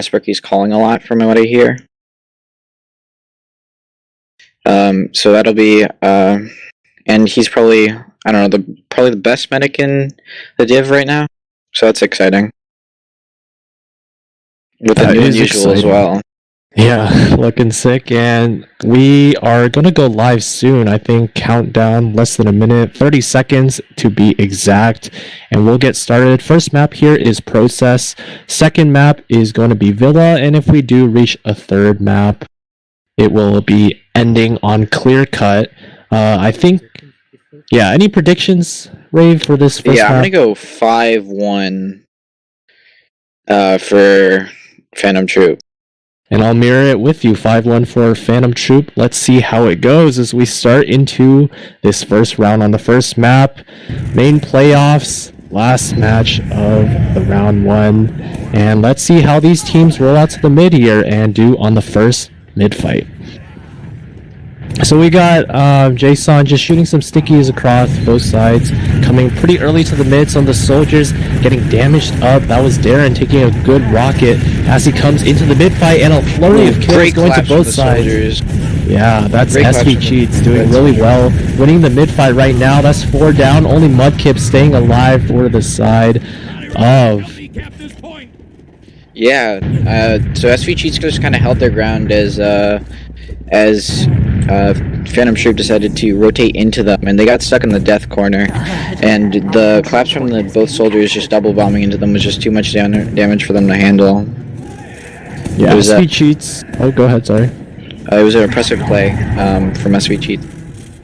Sparky's calling a lot from what I hear. So that'll be, and he's probably, I don't know, probably the best medic in the div right now. So that's exciting. With the new unusual as well. Yeah, looking sick, and we are going to go live soon. I think countdown less than a minute, 30 seconds to be exact, and we'll get started. First map here is Process. Second map is going to be Villa, and if we do reach a third map, it will be ending on Clear Cut. I think, yeah, any predictions, Rave, for this first map? I'm going to go 5-1 for Phantom Troupe. And I'll mirror it with you, 5-1 for Phantom Troupe. Let's see how it goes as we start into this first round on the first map. Main playoffs, last match of the round 1. And let's see how these teams roll out to the mid here and do on the first mid fight. So we got Jason just shooting some stickies across both sides, coming pretty early to the mid. Some of the soldiers getting damaged up. That was Darren taking a good rocket as he comes into the mid fight, and a flurry of kills going to both sides. Soldiers. Yeah, that's SV Cheats doing really well, winning the mid fight right now. That's 4 down. Only Mudkip staying alive for the side of. Yeah, so SV Cheats just kind of held their ground as Phantom Troupe decided to rotate into them, and they got stuck in the death corner, and the collapse from both soldiers just double bombing into them was just too much damage for them to handle. Yeah, SV Cheats. Oh, go ahead, sorry. It was an impressive play from SV Cheats.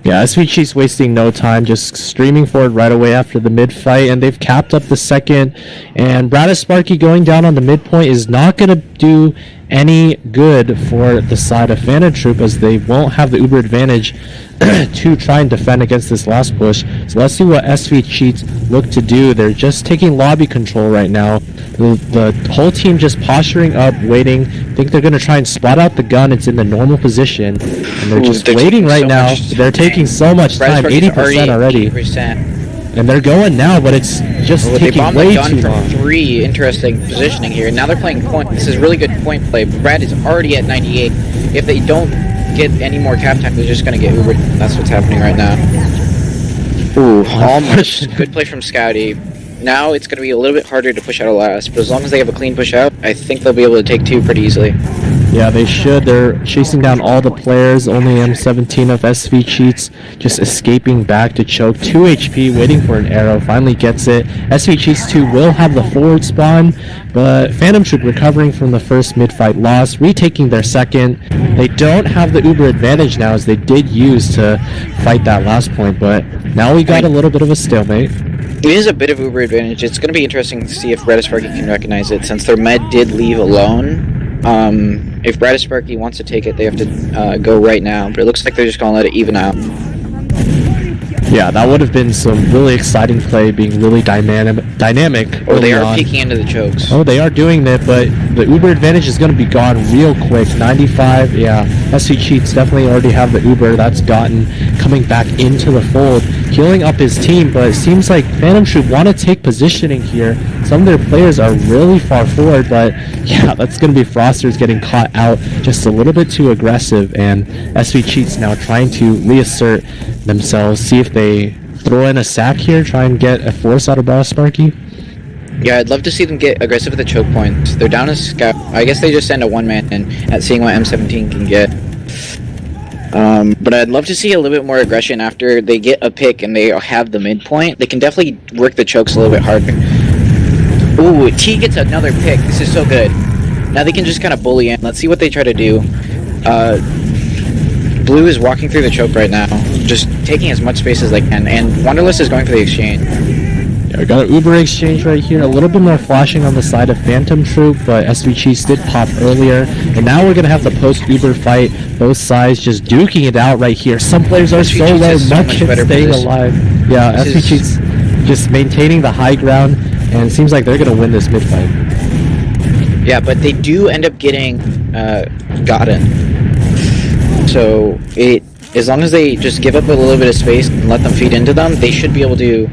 Yeah, SV Cheats wasting no time, just streaming forward right away after the mid fight, and they've capped up the second. And Sparky going down on the midpoint is not going to do any good for the side of Phantom Troupe, as they won't have the uber advantage to try and defend against this last push. So let's see what SV Cheats look to do. They're just taking lobby control right now. The whole team just posturing up, waiting. I think they're going to try and spot out the gun. It's in the normal position, and they're just waiting right now. They're taking so much time, 80% already. 80%. And they're going now, but it's just taking way too long. 3 interesting positioning here. Now they're playing point. This is really good point play. Brad is already at 98. If they don't get any more cap time, they're just going to get Ubered. That's what's happening right now. Ooh, almost. Good play from Scouty. Now it's going to be a little bit harder to push out a last, but as long as they have a clean push out, I think they'll be able to take 2 pretty easily. Yeah, they should. They're chasing down all the players. Only M17 of SV Cheats just escaping back to choke. 2 HP, waiting for an arrow. Finally gets it. SV Cheats 2 will have the forward spawn, but Phantom Troupe recovering from the first mid-fight loss, retaking their second. They don't have the uber advantage now, as they did use to fight that last point, but now we got a little bit of a stalemate. It is a bit of uber advantage. It's going to be interesting to see if Sparky can recognize it, since their med did leave alone. If Sparky wants to take it, they have to go right now, but it looks like they're just going to let it even out. Yeah, that would have been some really exciting play, being really dynamic. Oh, they are peeking into the chokes. Oh, they are doing that, but the uber advantage is going to be gone real quick. 95, yeah. SV Cheats definitely already have the uber. That's gotten coming back into the fold, healing up his team, but it seems like Phantom Troupe want to take positioning here. Some of their players are really far forward, but yeah, that's going to be Frosters getting caught out just a little bit too aggressive, and SV Cheats now trying to reassert themselves, see if they throw in a sack here, try and get a force out of Sparky. Yeah, I'd love to see them get aggressive at the choke point. They're down a scout. I guess they just send a one-man in at seeing what M17 can get. But I'd love to see a little bit more aggression after they get a pick and they have the midpoint. They can definitely work the chokes a little bit harder. Ooh, T gets another pick. This is so good. Now they can just kind of bully in. Let's see what they try to do. Blue is walking through the choke right now, just taking as much space as they can, and Wanderlust is going for the exchange. Yeah, we got an Uber exchange right here, a little bit more flashing on the side of Phantom Troupe, but SV Cheats did pop earlier, and now we're going to have the post-Uber fight, both sides just duking it out right here. Some players are so low, Mudkip staying alive. Yeah, SV Cheats just maintaining the high ground, and it seems like they're going to win this mid-fight. Yeah, but they do end up getting gotten. So as long as they just give up a little bit of space and let them feed into them, they should be able to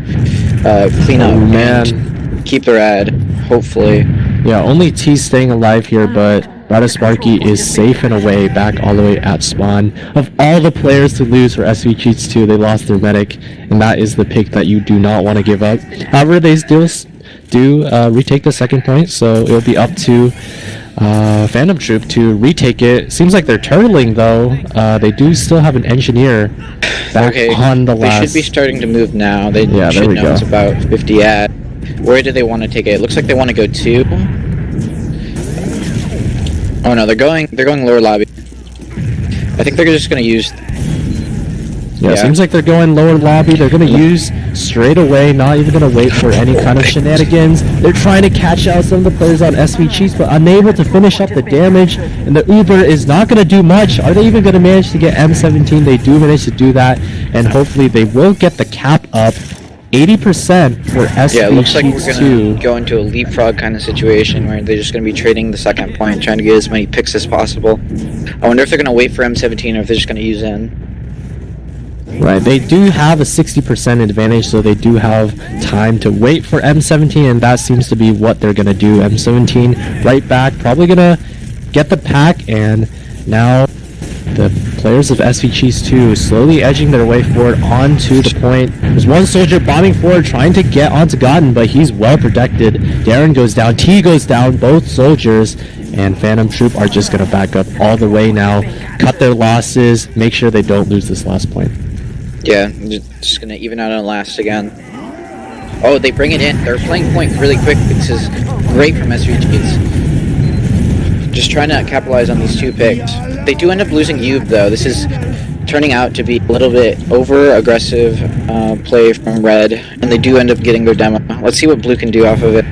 clean up and keep their ad, hopefully. Yeah, only T staying alive here, but Sparky is safe and away, back all the way at spawn. Of all the players to lose for SV Cheats 2, they lost their medic, and that is the pick that you do not want to give up. However, they still do retake the second point, so it'll be up to Phantom Troupe to retake it. Seems like they're turtling though. They do still have an engineer back on the last. They should be starting to move now. They should know it's about 50 at. Where do they want to take it? It looks like they want to go 2. Oh no, they're going lower lobby. I think they're just gonna use. Yeah, seems like they're going lower lobby. They're going to use straight away, not even going to wait for any kind of shenanigans. They're trying to catch out some of the players on SV Cheats, but unable to finish up the damage. And the Uber is not going to do much. Are they even going to manage to get M17? They do manage to do that, and hopefully they will get the cap up. 80% for SV Yeah, it looks like Cheats we're 2. going to go into a leapfrog kind of situation where they're just going to be trading the second point, trying to get as many picks as possible. I wonder if they're going to wait for M17 or if they're just going to use N. Right, they do have a 60% advantage, so they do have time to wait for M17, and that seems to be what they're going to do. M17 right back, probably going to get the pack, and now the players of SV Cheats 2 slowly edging their way forward onto the point. There's one soldier bombing forward, trying to get onto Godden, but he's well protected. Darren goes down, T goes down, both soldiers, and Phantom Troupe are just going to back up all the way now, cut their losses, make sure they don't lose this last point. Yeah, just gonna even out on last again. Oh, they bring it in. They're playing point really quick. This is great from SV Cheats. Just trying to capitalize on these 2 picks. They do end up losing Yube though. This is turning out to be a little bit over-aggressive play from Red, and they do end up getting their demo. Let's see what Blue can do off of it.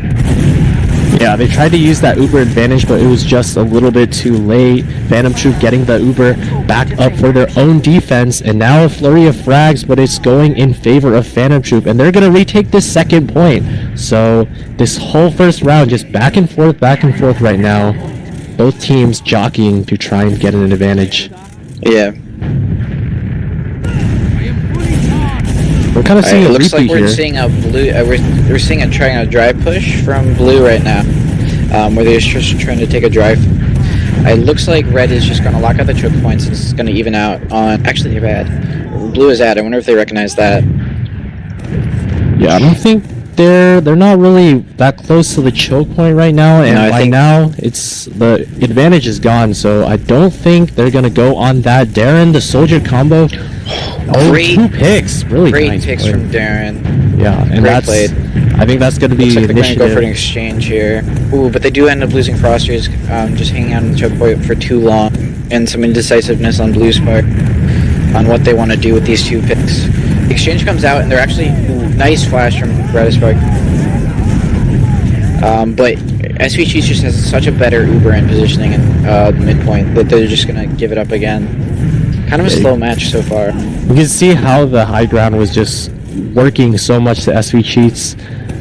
Yeah, they tried to use that Uber advantage, but it was just a little bit too late. Phantom Troupe getting the Uber back up for their own defense, and now a flurry of frags, but it's going in favor of Phantom Troupe, and they're going to retake this second point. So this whole first round, just back and forth right now. Both teams jockeying to try and get an advantage. Yeah. We're kind of seeing it a looks like repeat we're here. seeing a Blue. We're seeing a trying a drive push from Blue right now, where they're just trying to take a drive. It looks like Red is just going to lock out the choke points and it's going to even out on. Actually, they're bad. Blue is at. I wonder if they recognize that. Yeah, I don't think they're not really that close to the choke point right now, and No, by now it's the advantage is gone. So I don't think they're going to go on that. Darren, the soldier combo. Oh, Great, 2 picks. Really great nice picks play. from Darren. Yeah, and Great that's played. I think that's going to be Looks like they're going to initiative. go for an exchange here. Ooh, but they do end up losing Frosters, just hanging out on the choke point for too long, and some indecisiveness on Blue's part on what they want to do with these 2 picks. The exchange comes out, and they're actually nice flash from Bradispark. But SV Cheats just has such a better Uber end positioning in the midpoint that they're just going to give it up again. Kind of a slow match so far. You can see how the high ground was just working so much to SV Cheats'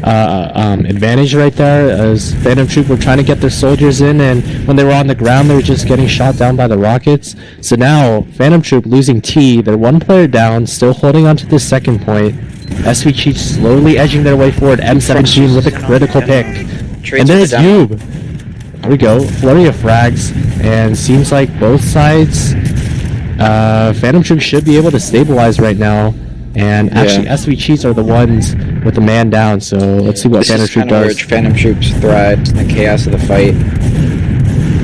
advantage right there, as Phantom Troupe were trying to get their soldiers in, and when they were on the ground, they were just getting shot down by the rockets. So now, Phantom Troupe losing T, they're 1 player down, still holding on to this second point. SV Cheats slowly edging their way forward, M17 with a critical pick. And there's Yube. There we go, flurry of frags, and seems like both sides, Phantom Troupe should be able to stabilize right now. And actually, SV Cheats are the ones with the man down, so let's see what Phantom Troupe does. Where Phantom Troupe thrives in the chaos of the fight.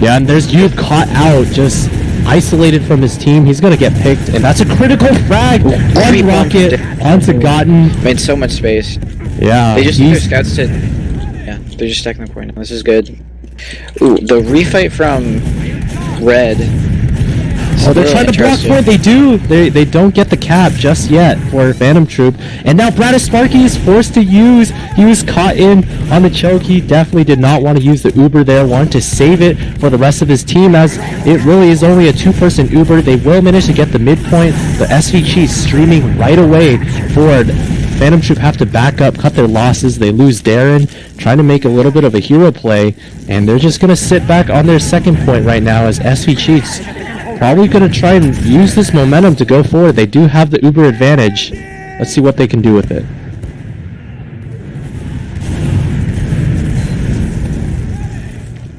Yeah, and there's Yube caught out, just isolated from his team. He's going to get picked, and that's a critical frag on Rocket onto Gotten. Made so much space. Yeah, They just need their scouts to... Yeah, they're just stacking the point now. This is good. Ooh, the refight from Red... Oh, they're trying to block for it. They do. They don't get the cap just yet for Phantom Troupe. And now Bradisparky is forced to use. He was caught in on the choke. He definitely did not want to use the Uber there. Wanted to save it for the rest of his team, as it really is only a 2-person Uber. They will manage to get the midpoint. The SV Cheats streaming right away forward. Phantom Troupe have to back up, cut their losses. They lose Darren, trying to make a little bit of a hero play. And they're just going to sit back on their second point right now, as SV Cheats probably going to try and use this momentum to go forward. They do have the Uber advantage. Let's see what they can do with it.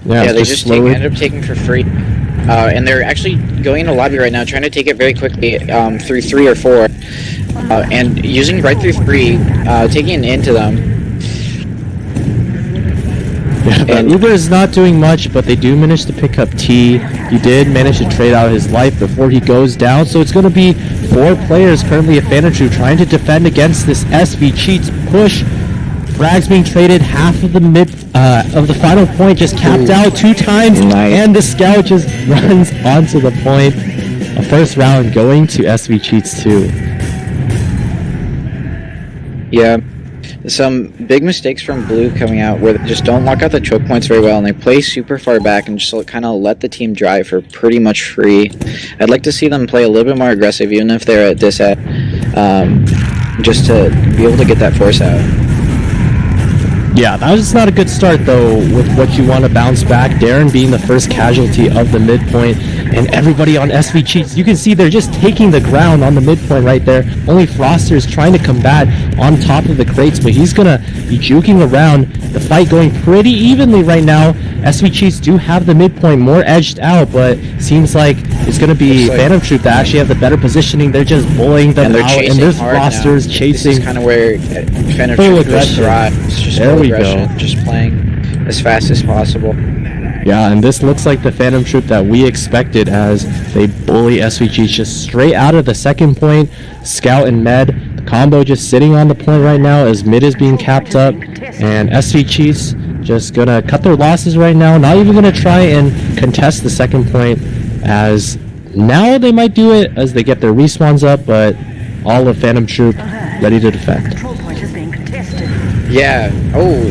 Yeah, they just ended up taking for free. And they're actually going into lobby right now, trying to take it very quickly through 3 or 4. And using right through 3, taking it into them. Yeah, and Uber is not doing much, but they do manage to pick up T. He did manage to trade out his life before he goes down, so it's going to be 4 players currently at Phantom Troupe trying to defend against this SV Cheats push. Frags being traded, half of the of the final point just capped out 2 times, and the scout just runs onto the point. A first round going to SV Cheats 2. Yeah. Some big mistakes from Blue coming out where they just don't lock out the choke points very well, and they play super far back and just kind of let the team drive for pretty much free. I'd like to see them play a little bit more aggressive, even if they're at this at, just to be able to get that force out. Yeah, that was not a good start, though, with what you want to bounce back. Darren being the first casualty of the midpoint, and everybody on SV Cheats. You can see they're just taking the ground on the midpoint right there. Only Froster's trying to combat on top of the crates, but he's going to be juking around. The fight going pretty evenly right now. SV Cheats do have the midpoint more edged out, but seems like it's going to be Phantom Troupe that actually have the better positioning. They're just bullying them out, and there's Froster's chasing. This is kind of where Phantom Troupe thrives. Just there we go. Just playing as fast as possible. Yeah, and this looks like the Phantom Troupe that we expected as they bully SVG just straight out of the second point. Scout and Med, the combo just sitting on the point right now as mid is being capped up, and SVG's just gonna cut their losses right now, not even gonna try and contest the second point, as now they might do it as they get their respawns up, but all of Phantom Troupe ready to defend. Yeah. Oh,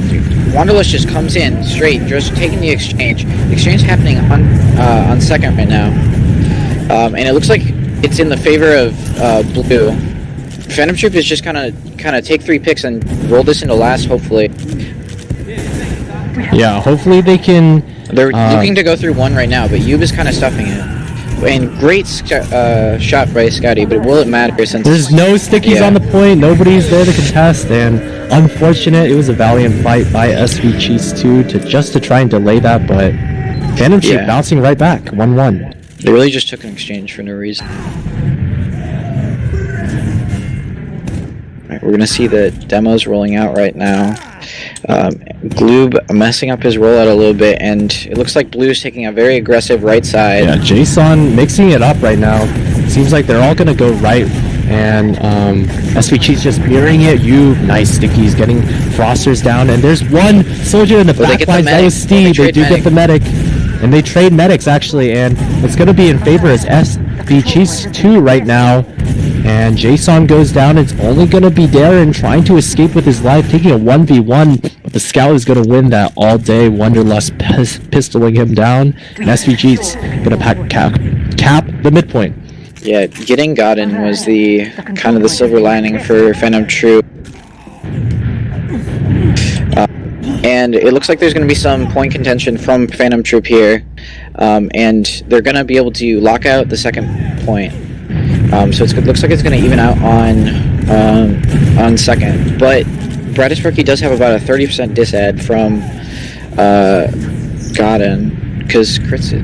Wanderlust just comes in straight, just taking the exchange. The exchange happening on second right now, and it looks like it's in the favor of Blue. Phantom Troupe is just kind of take 3 picks and roll this into last. Hopefully. Yeah. Hopefully they can. They're looking to go through 1 right now, but Yub is kind of stuffing it. And great shot by Scotty, but will it matter since there's no stickies on the point, nobody's there to contest, and unfortunate, it was a valiant fight by SV Cheats 2 to try and delay that, but Phantom Troupe bouncing right back, 1-1. They really just took an exchange for no reason. Alright, we're gonna see the demos rolling out right now. Gloob messing up his rollout a little bit, and it looks like Blue's taking a very aggressive right side. Yeah, Jason mixing it up right now. Seems like they're all gonna go right, and SVG's just mirroring it. Nice stickies, getting Frosters down, and there's one soldier in the back line. That was Steve. They do get the medic, and they trade medics actually, and it's gonna be in favor as SVG's 2 right now. And Jason goes down. It's only going to be Darren trying to escape with his life, taking a 1v1. But the Scout is going to win that all day. Wanderlust pistoling him down. And SVG's going to cap the midpoint. Yeah, getting gotten was the kind of the silver lining for Phantom Troupe. And it looks like there's going to be some point contention from Phantom Troupe here. And they're going to be able to lock out the second point. So it looks like it's going to even out on second, but Bradis Rookie does have about a 30% disad from Godin because crits it.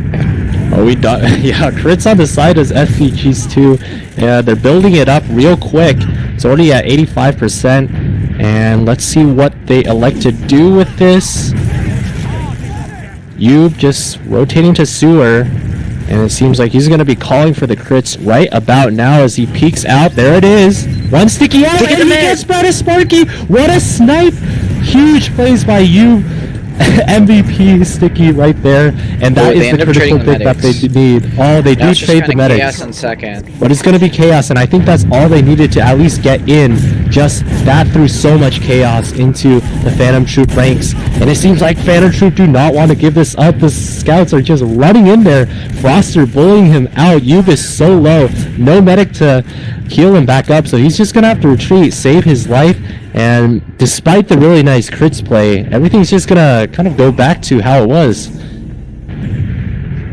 Yeah, crits on the side as FVG's 2. Yeah, they're building it up real quick. It's already at 85%, and let's see what they elect to do with this. Yub just rotating to Sewer. And it seems like he's going to be calling for the crits right about now as he peeks out. There it is. One sticky out, and he gets Bradis Sparky. What a snipe. Huge plays by you. MVP sticky right there. And that is the critical pick that they need. Oh, they do trade the medics. Chaos in second. But it's going to be chaos, and I think that's all they needed to at least get in. Just that threw so much chaos into the Phantom Troupe ranks. And it seems like Phantom Troupe do not want to give this up. The Scouts are just running in there. Froster bullying him out. Yub is so low. No medic to heal him back up, so he's just going to have to retreat, save his life. And despite the really nice crits play, everything's just going to kind of go back to how it was.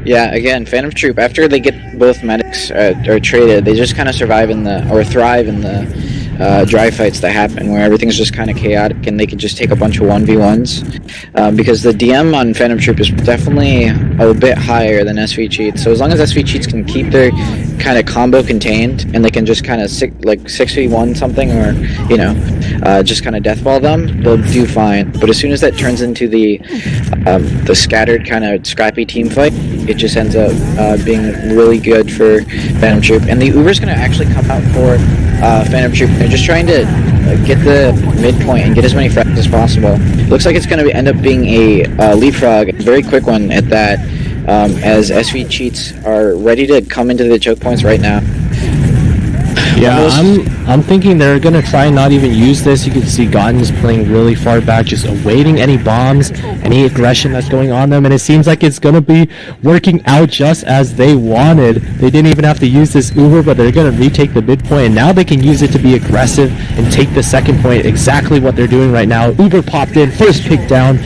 Yeah, again, Phantom Troupe, after they get both medics are traded, they just kind of survive in the, or thrive in the dry fights that happen where everything's just kind of chaotic and they can just take a bunch of 1v1s. Because the DM on Phantom Troupe is definitely a bit higher than SV Cheats. So as long as SV Cheats can keep their kind of combo contained and they can just kind of 6v1 something, or just kind of deathball them, they'll do fine. But as soon as that turns into the scattered kind of scrappy team fight, it just ends up being really good for Phantom Troupe. And the Uber's going to actually come out for Phantom Troupe. They're just trying to get the midpoint and get as many frags as possible. Looks like it's going to end up being a leapfrog, a very quick one at that, as SV Cheats are ready to come into the choke points right now. Yeah, I'm thinking they're gonna try and not even use this. You can see Gotten is playing really far back, just awaiting any bombs, any aggression that's going on them, and it seems like it's gonna be working out just as they wanted. They didn't even have to use this Uber, but they're gonna retake the midpoint, and now they can use it to be aggressive and take the second point. Exactly what they're doing right now. Uber popped in, first pick down,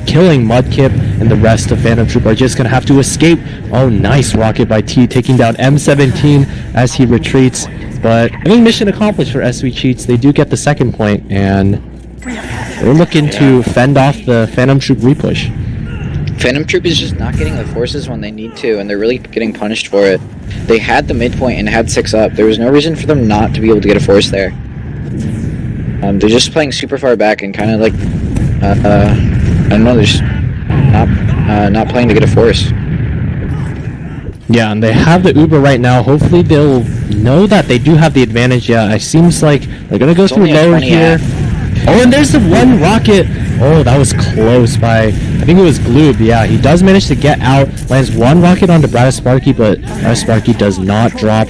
killing Mudkip, and the rest of Phantom Troupe are just gonna have to escape. Oh, nice rocket by T, taking down M17 as he retreats. But I think mission accomplished for SV Cheats. They do get the second point, and they're looking to fend off the Phantom Troupe repush. Phantom Troupe is just not getting the forces when they need to, and they're really getting punished for it. They had the midpoint and had 6 up. There was no reason for them not to be able to get a force there. They're just playing super far back and kind of like, I don't know, they're just not playing to get a force. Yeah, and they have the Uber right now. Hopefully they'll know that they do have the advantage. Yeah, it seems like they're going to go through lower here. Oh, and there's the one rocket. Oh, that was close by, I think it was Gloob. Yeah, he does manage to get out. Lands one rocket onto Bradis Sparky, but Bradis Sparky does not drop.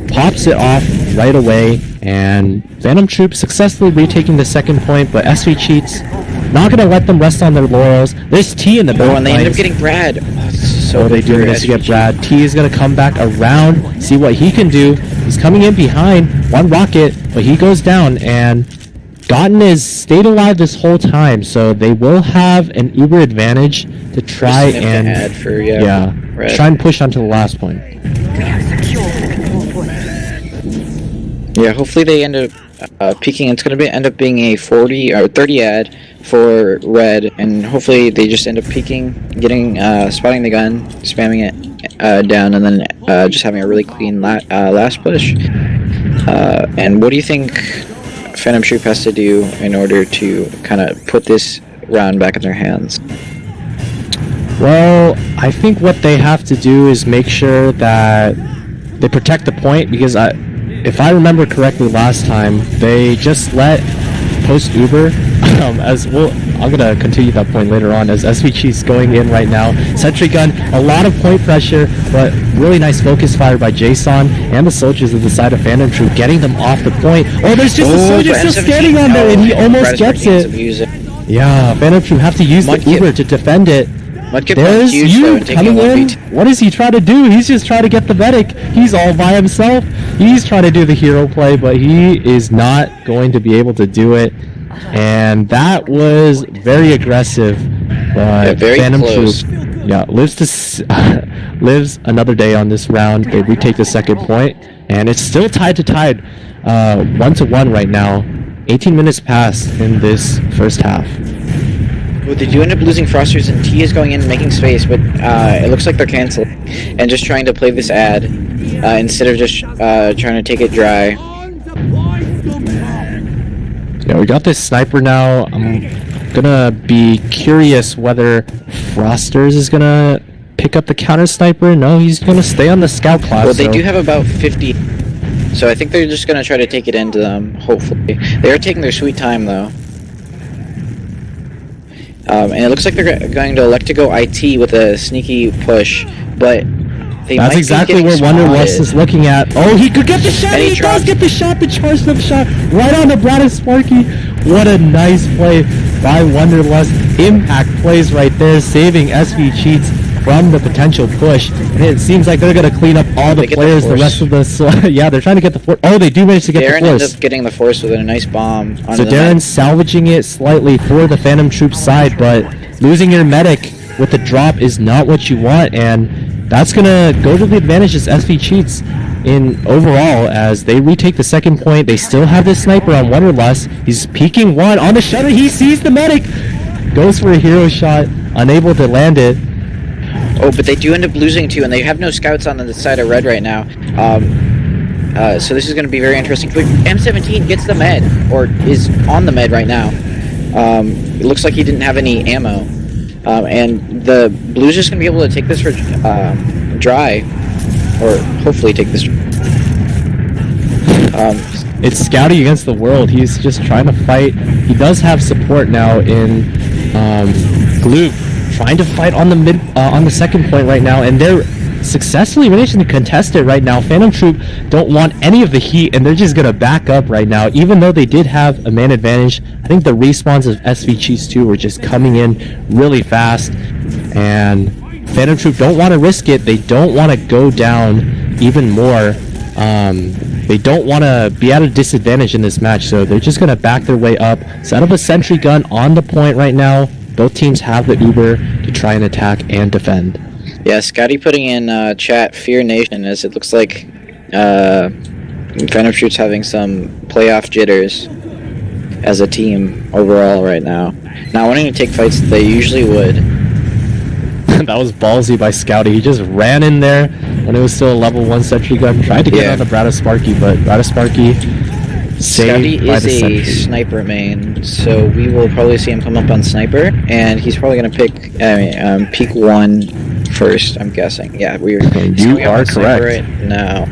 Pops it off right away. And Phantom Troupe successfully retaking the second point, but SV Cheats not going to let them rest on their laurels. There's T in the back. Oh, and they end up getting Brad. So they do manage to get Brad. T is going to come back around, see what he can do. He's coming in behind, one rocket, but he goes down, and Gotten is stayed alive this whole time, so they will have an Uber advantage to try and try and push onto the last point. Yeah, hopefully they end up peaking. It's going to end up being a 40 or 30 ad for red, and hopefully they just end up peaking, getting spotting the gun, spamming it down, and then just having a really clean last push. And what do you think Phantom Troupe has to do in order to kind of put this round back in their hands? Well, I think what they have to do is make sure that they protect the point, because if I remember correctly last time, they just let post Uber, as well, I'm going to continue that point later on, as SV Cheats going in right now. Sentry gun, a lot of point pressure, but really nice focus fire by Jason and the soldiers at the side of Phantom Troupe, getting them off the point. Oh, there's just a soldier still standing on there, and he almost gets it. Yeah, Phantom Troupe have to use the Uber to defend it. There's you coming in. What is he trying to do? He's just trying to get the medic. He's all by himself. He's trying to do the hero play, but he is not going to be able to do it. And that was very aggressive. But Phantom Troupe, lives another day on this round. They retake the second point, and it's still tied, 1-1 right now. 18 minutes passed in this first half. Well, they do end up losing Frosters, and T is going in and making space, but it looks like they're canceling and just trying to play this ad instead of just trying to take it dry. Yeah, we got this sniper now. I'm gonna be curious whether Frosters is gonna pick up the counter sniper. No, he's gonna stay on the scout class. Well, they do have about 50, so I think they're just gonna try to take it into them, hopefully. They are taking their sweet time, though. And it looks like they're going to elect to go IT with a sneaky push, but they that's might exactly where Wonderlust is looking at. Oh, he could get the shot! He does get the shot, the charged up shot, right on the Bradis Sparky. What a nice play by Wonderlust. Impact plays right there, saving SV Cheats from the potential push. And it seems like they're going to clean up all the players, the rest of the... yeah, they're trying to get the force. Oh, they do manage to get the force. Darren ends up getting the force with a nice bomb. So Darren's salvaging it slightly for the Phantom Troupe side, but losing your medic with the drop is not what you want, and that's gonna go to the advantage as SV Cheats in overall as they retake the second point. They still have this sniper on one or less. He's peeking one on the shutter. He sees the medic, goes for a hero shot, unable to land it. Oh, but they do end up losing two, and they have no scouts on the side of red right now. So this is going to be very interesting. M17 gets the med, or is on the med right now. It looks like he didn't have any ammo. And the blue's just going to be able to take this for dry, or hopefully take this. It's Scouty against the world. He's just trying to fight. He does have support now in Glue, trying to fight on the on the second point right now, and they're successfully managing to contest it right now. Phantom Troupe don't want any of the heat, and they're just gonna back up right now, even though they did have a man advantage. I think the respawns of SV Cheats 2 were just coming in really fast, and Phantom Troupe don't want to risk it. They don't want to go down even more. They don't want to be at a disadvantage in this match, so they're just going to back their way up, set up a sentry gun on the point right now. Both teams have the Uber to try and attack and defend. Yeah, Scotty putting in chat Fear Nation, as it looks like Phantom Troupe's having some playoff jitters as a team overall right now. Not wanting to take fights that they usually would. That was ballsy by Scouty. He just ran in there when it was still a level 1 sentry gun. Tried to get on the Bradisparky, but Bradisparky saved Scouty by is the a sentry. sniper main, so we will probably see him come up on sniper, and he's probably going to pick peek one first, I'm guessing. Yeah, You are correct. Right now.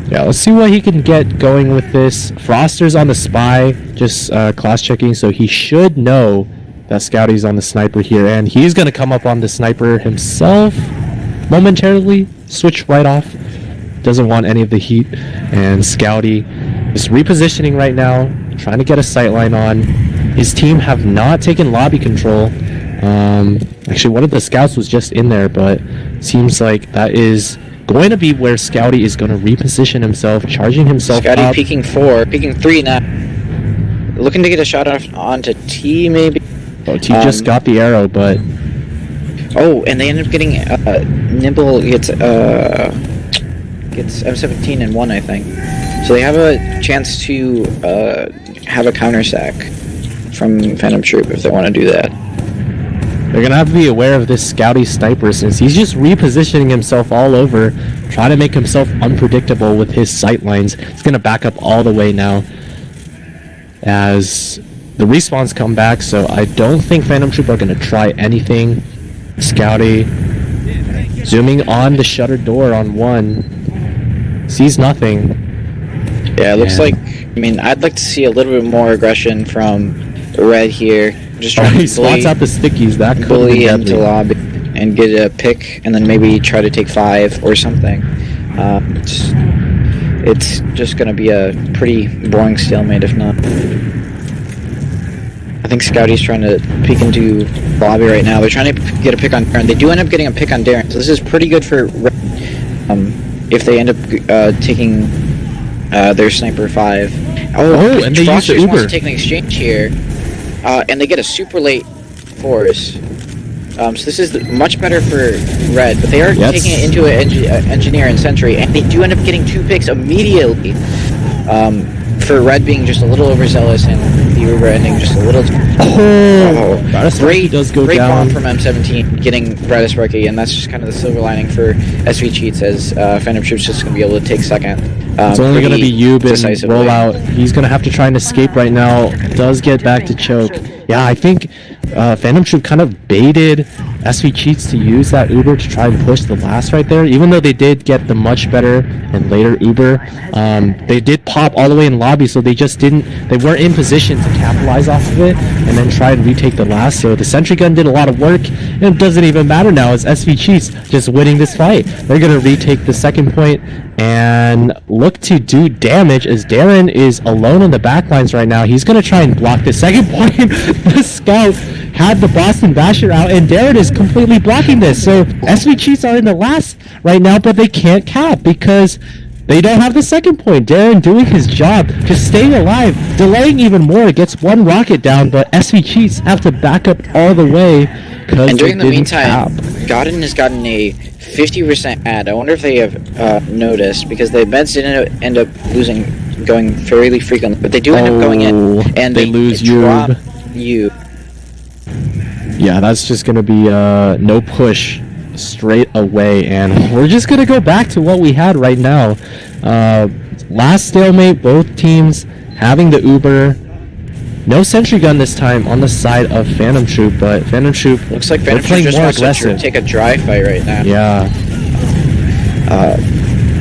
Yeah, let's see what he can get going with this. Froster's on the spy, just class checking, so he should know that Scouty's on the sniper here, and he's going to come up on the sniper himself momentarily, switch right off. Doesn't want any of the heat, and Scouty is repositioning right now, trying to get a sightline on. His team have not taken lobby control. Actually, one of the scouts was just in there, but seems like that is going to be where Scouty is going to reposition himself, charging himself Scotty up. peeking 4, peeking 3 now. Looking to get a shot onto T, maybe. Oh, T just got the arrow, but oh, and they end up getting Nimble gets M17 in 1, I think. So they have a chance to have a counter sack from Phantom Troupe if they want to do that. they're going to have to be aware of this Scouty sniper, since he's just repositioning himself all over, trying to make himself unpredictable with his sight lines. He's going to back up all the way now as the respawns come back, so I don't think Phantom Troupe are going to try anything. Scouty zooming on the shutter door on 1, sees nothing. Yeah, it looks like, I mean, I'd like to see a little bit more aggression from Red here. Just trying he to spots out the stickies. That could bully be into deadly. lobby and get a pick, and then maybe try to take 5 or something. It's just going to be a pretty boring stalemate, if not. I think Scouty's trying to peek into lobby right now. They're trying to get a pick on Darren. They do end up getting a pick on Darren, so this is pretty good for Red, if they end up taking their sniper 5. Oh, and they use the Frosters wants Uber. to take an exchange here, and they get a super late force. So this is much better for Red, but they are taking it into an engineer and sentry, and they do end up getting 2 picks immediately. For Red being just a little overzealous and the Uber ending just a little. Great does go great down. bomb from M17 getting Bradisparky, and that's just kind of the silver lining for SV Cheats, as Phantom Troupe's just going to be able to take second. It's only going to be Yub and decisively. roll out. He's going to have to try and escape right now. Does get back to choke. Yeah, I think Phantom Troupe kind of baited SV Cheats to use that Uber to try and push the last right there. Even though they did get the much better and later Uber, they did pop all the way in lobby, so they just they weren't in position to capitalize off of it and then try and retake the last. So the sentry gun did a lot of work, and it doesn't even matter now. It's SV Cheats just winning this fight. They're going to retake the second point and look to do damage, as Darren is alone in the backlines right now. He's going to try and block the second point. The scout had the Boston Basher out, and Darren is completely blocking this. So SV Cheats are in the last right now, but they can't cap because they don't have the second point. Darren doing his job, just staying alive, delaying even more. Gets 1 rocket down, but SV Cheats have to back up all the way because And during they the didn't meantime, cap. Godden has gotten a 50% ad. I wonder if they have noticed, because the meds didn't end up going fairly frequently, but they do end up going in, and they lose drop Yub. you. Yeah, that's just gonna be no push straight away, and we're just gonna go back to what we had right now. Last stalemate, both teams having the Uber. No sentry gun this time on the side of Phantom Troupe, but Phantom Troupe, Looks like they're Phantom Troupe playing just more wants aggressive. to take a dry fight right now. Yeah,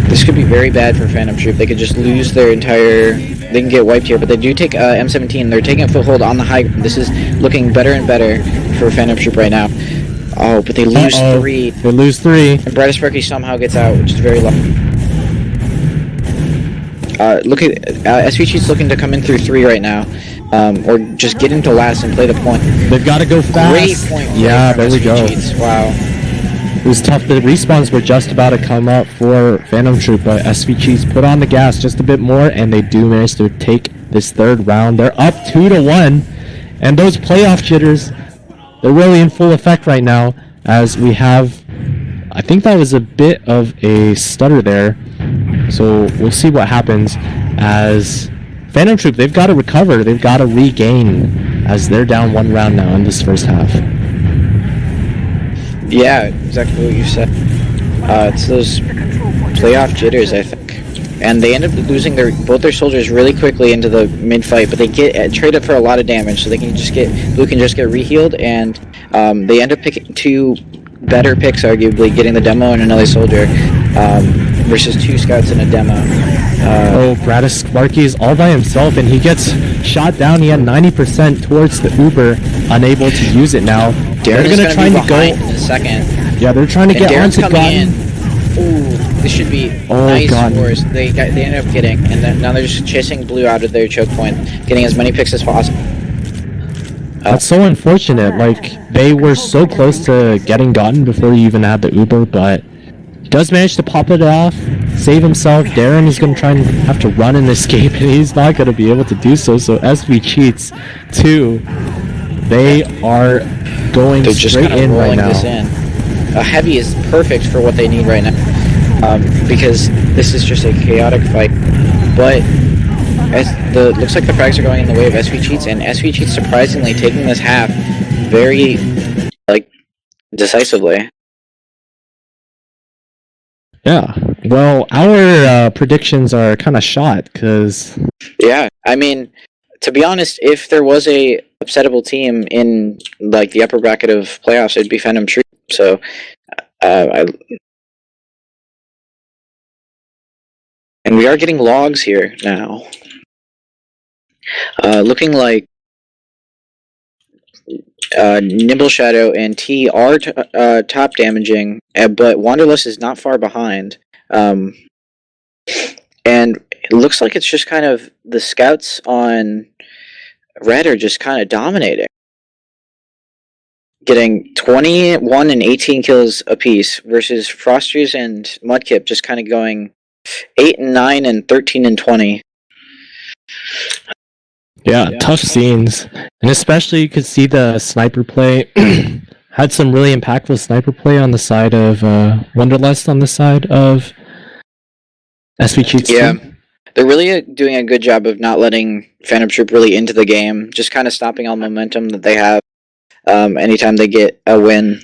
This could be very bad for Phantom Troupe. They could just lose their entire... They can get wiped here, but they do take M17. They're taking a foothold on the high ground. This is looking better and better for Phantom Troupe right now. Oh, but they lose 3. They lose 3. And Brightest Sparky somehow gets out, which is very lucky. Look at SV Cheats looking to come in through 3 right now, or just get into last and play the point. They've got to go fast. Great point. Yeah, there we SV go. Cheats. Wow. It was tough. The respawns were just about to come up for Phantom Troupe, but SV Cheats put on the gas just a bit more, and they do manage to take this 3rd round. They're up 2-1, and those playoff jitters, they're really in full effect right now, as we have... I think that was a bit of a stutter there. So we'll see what happens as Phantom Troupe, they've got to recover. They've got to regain as they're down 1 round now in this first half. Yeah, exactly what you said. It's those playoff jitters, I think. And they end up losing both their soldiers really quickly into the mid-fight, but they get traded for a lot of damage, so they can just get... Blue can just get rehealed, and they end up picking 2 better picks, arguably, getting the demo and another soldier, versus 2 scouts and a demo. Brightest Sparky is all by himself, and he gets shot down. He had 90% towards the Uber, unable to use it now. They're Darren's gonna try to go in a second. Yeah, they're trying to And get Darren's onto coming in. Godden. Ooh, this should be Oh, nice God. for us. They ended up getting, and then, now they're just chasing Blue out of their choke point, getting as many picks as possible. That's so unfortunate. Like, they were so close to getting Godden before he even had the Uber, but he does manage to pop it off, save himself. Darren is going to try and have to run and escape, and he's not going to be able to do so. So SV Cheats 2, they are going They're just straight kind of in right rolling now. this in. A heavy is perfect for what they need right now, because this is just a chaotic fight. But looks like the frags are going in the way of SV Cheats, and SV Cheats surprisingly taking this half very, decisively. Yeah. Well, our predictions are kind of shot, because... Yeah, I mean, to be honest, if there was a upsettable team in the upper bracket of playoffs, it'd be Phantom Troupe. So, and we are getting logs here now. Looking like Nimble Shadow and T are top damaging, but Wanderlust is not far behind. And it looks like it's just kind of the scouts on Red are just kind of dominating. Getting 21 and 18 kills apiece versus Frosters and Mudkip just kind of going 8 and 9 and 13 and 20. Yeah, tough scenes. And especially you could see the sniper play. Had some really impactful sniper play on the side of Wanderlust on the side of SV Cheats. Yeah. They're really doing a good job of not letting Phantom Troupe really into the game, just kind of stopping all momentum that they have anytime they get a win.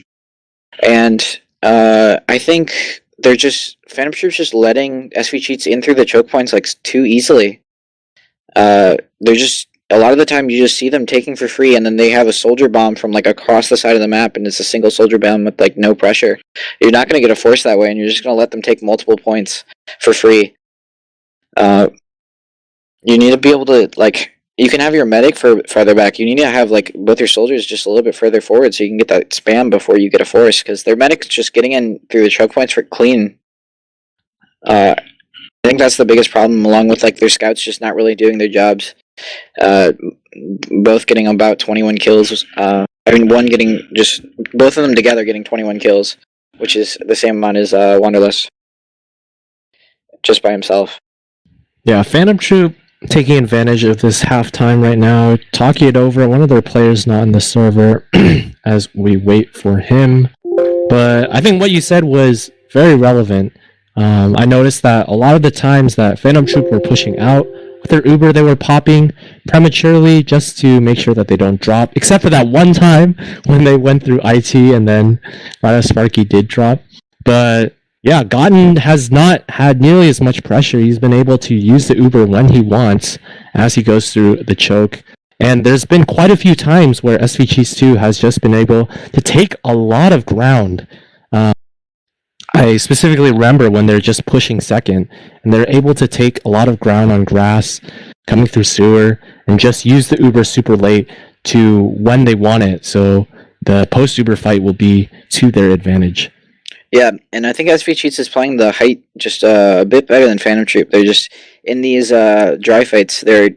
And I think Phantom Troupe's just letting SV Cheats in through the choke points too easily. They're just, a lot of the time you just see them taking for free, and then they have a soldier bomb from across the side of the map, and it's a single soldier bomb with no pressure. You're not going to get a force that way, and you're just going to let them take multiple points for free. You need to be able to, you can have your medic farther back. You need to have, both your soldiers just a little bit further forward so you can get that spam before you get a force, because their medic's just getting in through the choke points for clean. I think that's the biggest problem, along with, their scouts just not really doing their jobs. Both getting about 21 kills. One getting both of them together getting 21 kills, which is the same amount as Wanderlust. Just by himself. Yeah, Phantom Troupe, taking advantage of this halftime right now, talking it over. One of their players not in the server as we wait for him. But I think what you said was very relevant. I noticed that a lot of the times that Phantom Troupe were pushing out with their Uber, they were popping prematurely just to make sure that they don't drop, except for that one time when they went through IT and then Rada Sparky did drop. But yeah, Gotten has not had nearly as much pressure. He's been able to use the Uber when he wants as he goes through the choke. And there's been quite a few times where SV Cheese 2 has just been able to take a lot of ground. I specifically remember when they're just pushing second, and they're able to take a lot of ground on grass, coming through sewer, and just use the Uber super late to when they want it. So the post-Uber fight will be to their advantage. Yeah, and I think SV Cheats is playing the height just a bit better than Phantom Troupe. They're just in these dry fights. They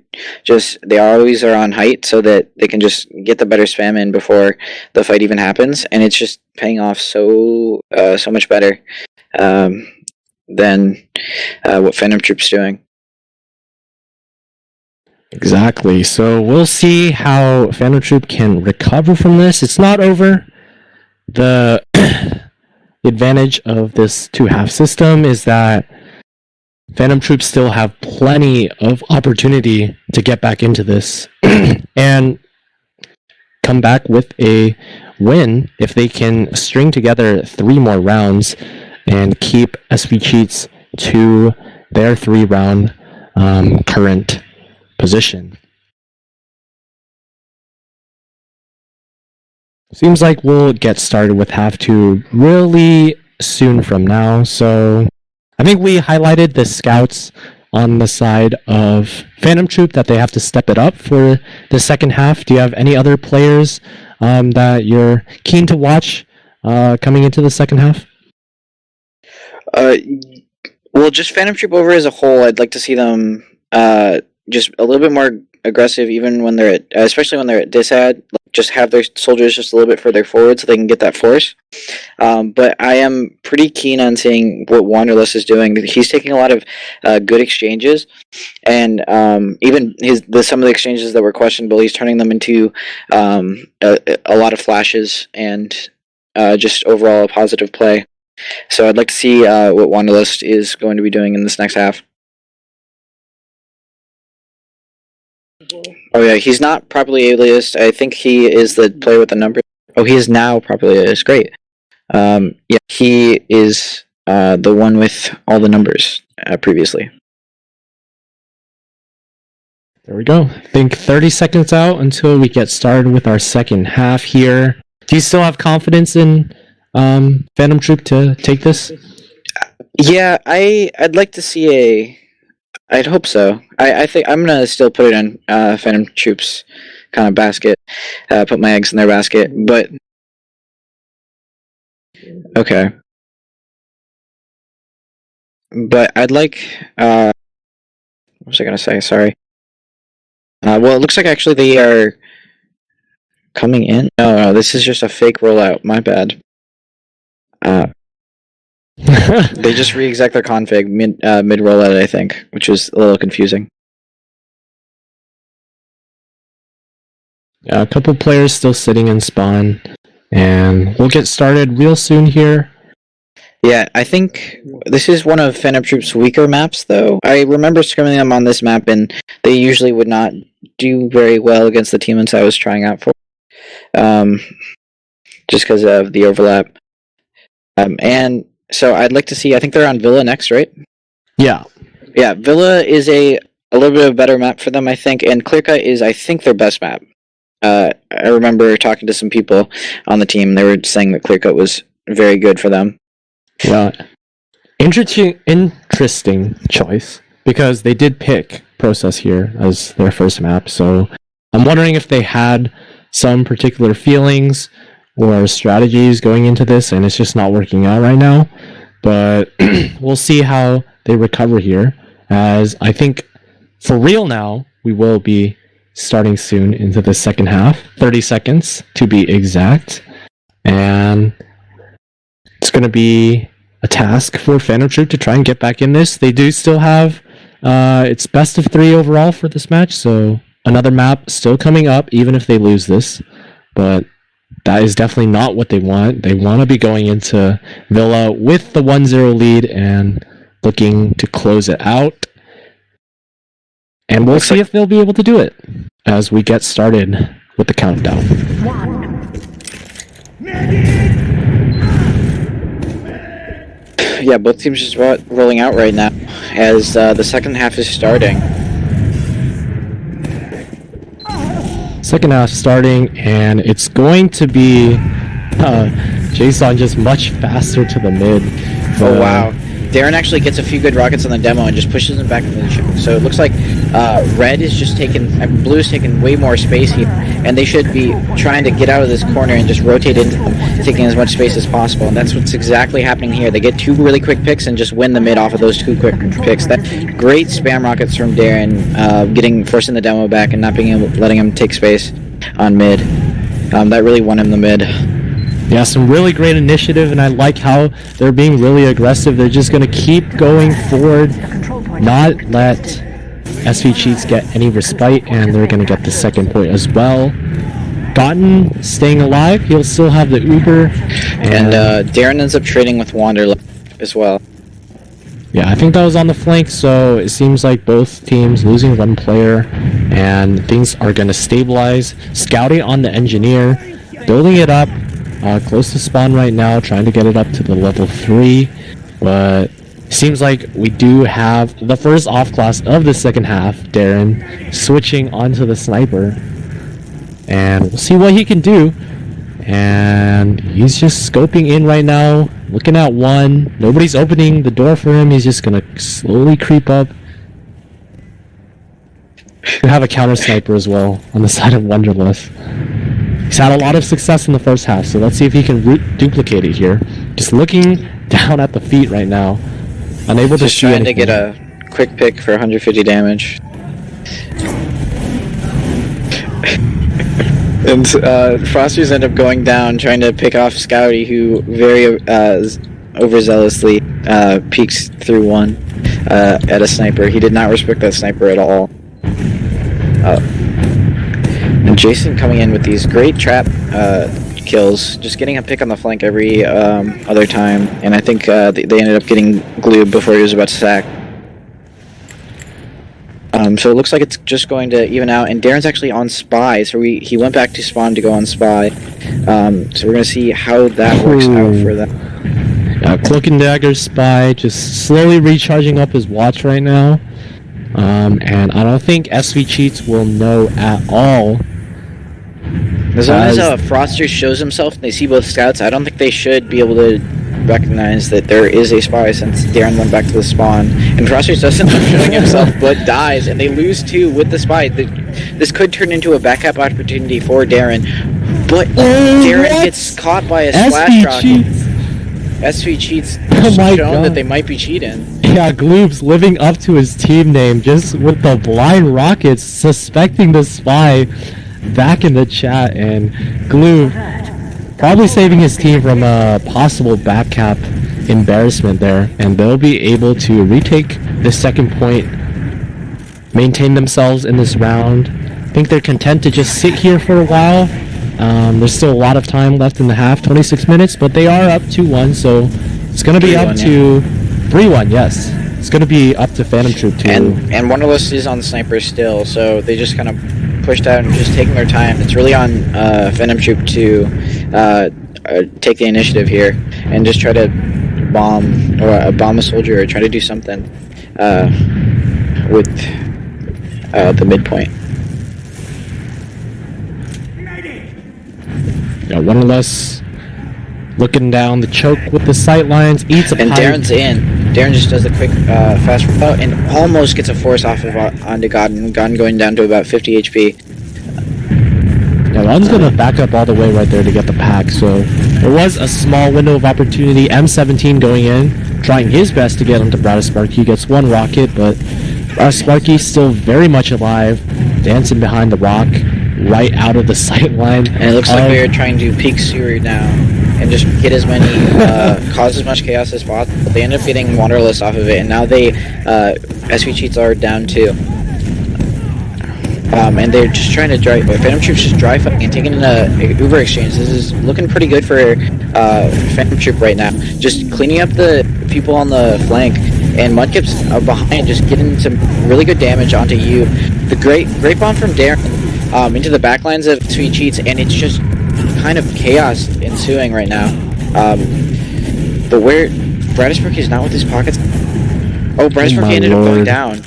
always are on height so that they can just get the better spam in before the fight even happens, and it's just paying off so much better than what Phantom Troupe's doing. Exactly. So we'll see how Phantom Troupe can recover from this. It's not over. The advantage of this two-half system is that Phantom Troupe still have plenty of opportunity to get back into this and come back with a win if they can string together 3 more rounds and keep SV Cheats to their 3-round current position. Seems like we'll get started with half 2 really soon from now. So I think we highlighted the scouts on the side of Phantom Troupe that they have to step it up for the second half. Do you have any other players that you're keen to watch coming into the second half? Well, just Phantom Troupe over as a whole, I'd like to see them just a little bit more aggressive, even when they're especially when they're at disad. Just have their soldiers just a little bit further forward so they can get that force. But I am pretty keen on seeing what Wanderlust is doing. He's taking a lot of good exchanges, and even some of the exchanges that were questionable, he's turning them into a lot of flashes and just overall a positive play. So I'd like to see what Wanderlust is going to be doing in this next half. Oh yeah, he's not properly aliased. I think he is the player with the number. Oh, he is now properly aliased. Great. Yeah, he is the one with all the numbers previously. There we go. I think 30 seconds out until we get started with our second half here. Do you still have confidence in Phantom Troupe to take this? Yeah, I'd like to see I'd hope so. I think I'm gonna still put it in Phantom Troupe's kind of basket. Put my eggs in their basket, but okay. But I'd like. What was I gonna say? Sorry. Well, it looks like actually they are coming in. No, this is just a fake rollout. My bad. They just re-exec their config mid rollout, I think, which is a little confusing. Yeah, a couple players still sitting in spawn, and we'll get started real soon here. Yeah, I think this is one of Phantom Troupe's weaker maps, though. I remember scrimming them on this map, and they usually would not do very well against the teammates I was trying out for, just because of the overlap. And so I'd like to see. I think they're on Villa next, right? Yeah. Yeah, Villa is a little bit of a better map for them, I think, and Clearcut is, I think, their best map. I remember talking to some people on the team. They were saying that Clearcut was very good for them. Yeah. Interesting choice, because they did pick Process here as their first map, so I'm wondering if they had some particular feelings or strategies going into this, and it's just not working out right now. But we'll see how they recover here, as I think for real now, we will be starting soon into the second half. 30 seconds to be exact. And it's going to be a task for Phantom Troupe to try and get back in this. They do still have It's best of 3 overall for this match, so another map still coming up, even if they lose this. But that is definitely not what they want. They want to be going into Villa with the 1-0 lead and looking to close it out. And we'll see if they'll be able to do it as we get started with the countdown. Yeah, both teams just rolling out right now as the second half is starting. Second half starting, and it's going to be Jason just much faster to the mid. Oh wow. Darren actually gets a few good rockets on the demo and just pushes them back into the choke. So it looks like red is just blue's taking way more space here, and they should be trying to get out of this corner and just rotate into them, taking as much space as possible. And that's what's exactly happening here. They get 2 really quick picks and just win the mid off of those 2 quick picks. That great spam rockets from Darren, forcing the demo back and not being able, letting him take space on mid. That really won him the mid. Yeah, some really great initiative, and I like how they're being really aggressive. They're just going to keep going forward, not let SV Cheats get any respite, and they're going to get the second point as well. Gotten staying alive, he'll still have the Uber. And Darren ends up trading with Wanderlust as well. Yeah, I think that was on the flank, so it seems like both teams losing 1 player, and things are going to stabilize. Scouting on the engineer, building it up. Close to spawn right now, trying to get it up to the level 3, but seems like we do have the first off class of the second half, Darren, switching onto the sniper, and we'll see what he can do. And he's just scoping in right now, looking at 1. Nobody's opening the door for him. He's just gonna slowly creep up. We have a counter sniper as well on the side of Wonderless. He's had a lot of success in the first half, so let's see if he can duplicate it here. Just looking down at the feet right now, unable to see trying anything. to get a quick pick for 150 damage. And Frosters end up going down, trying to pick off Scouty, who very overzealously peeks through 1 at a sniper. He did not respect that sniper at all. And Jason coming in with these great trap kills, just getting a pick on the flank every other time, and I think they ended up getting glued before he was about to sack. So it looks like it's just going to even out, and Darren's actually on Spy, so he went back to spawn to go on Spy. So we're going to see how that works out for them. Cloak and Dagger Spy just slowly recharging up his watch right now. And I don't think SV Cheats will know at all. As long as Froster shows himself and they see both scouts, I don't think they should be able to recognize that there is a spy, since Darren went back to the spawn. And Froster doesn't end up showing himself, but dies, and they lose 2 with the spy. This could turn into a backup opportunity for Darren, but Darren gets caught by a splash rocket. SV Cheats shown that they might be cheating. Yeah, Gloob's living up to his team name just with the blind rockets, suspecting the spy back in the chat, and Gloob probably saving his team from a possible back cap embarrassment there, and they'll be able to retake the second point, maintain themselves in this round. I think they're content to just sit here for a while. There's still a lot of time left in the half, 26 minutes, but they are up 2-1, so it's going to be up to 3-1, yes. It's going to be up to Phantom Troupe too. And Wonderlust is on sniper still, so they just kind of pushed out and just taking their time. It's really on Phantom Troupe to take the initiative here and just try to bomb a soldier or try to do something with the midpoint. Yeah, Wonderless looking down the choke with the sight lines, eats a and pipe. Darren's in. Darren just does a quick fast route and almost gets a force off of onto Godden. Godden going down to about 50 HP. Yeah, Ron's gonna back up all the way right there to get the pack, so there was a small window of opportunity. M17 going in, trying his best to get onto Bradisparky. Gets 1 rocket, but Bradisparky still very much alive, dancing behind the rock, right out of the sight line. And it looks like they're trying to peek sewer now. and just get as many, cause as much chaos as possible. They end up getting Wanderlust off of it, and now they, SV Cheats are down 2. And they're just trying to drive. Phantom Troupe's just dry fighting and taking an Uber exchange. This is looking pretty good for Phantom Troupe right now. Just cleaning up the people on the flank, and Mudkip's behind, just getting some really good damage onto you. The great bomb from Darren into the backlines of Sweet Cheats, and it's just kind of chaos ensuing right now. But where Bradisburg is not with his pockets. Oh, Bradisburg ended up going down.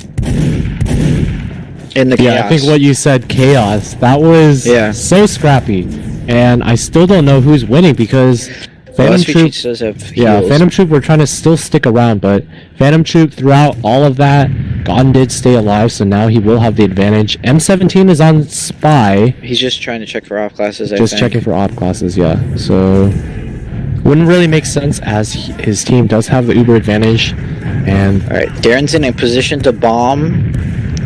In the chaos. Yeah, I think what you said, chaos. That was so scrappy, and I still don't know who's winning because Phantom Troupe does have heals. Yeah, Phantom Troupe were trying to still stick around, but Phantom Troupe throughout all of that, Gon did stay alive, so now he will have the advantage. M17 is on Spy. He's just trying to check for off classes. Just checking for off classes, yeah. So wouldn't really make sense as his team does have the Uber advantage. And all right, Darren's in a position to bomb.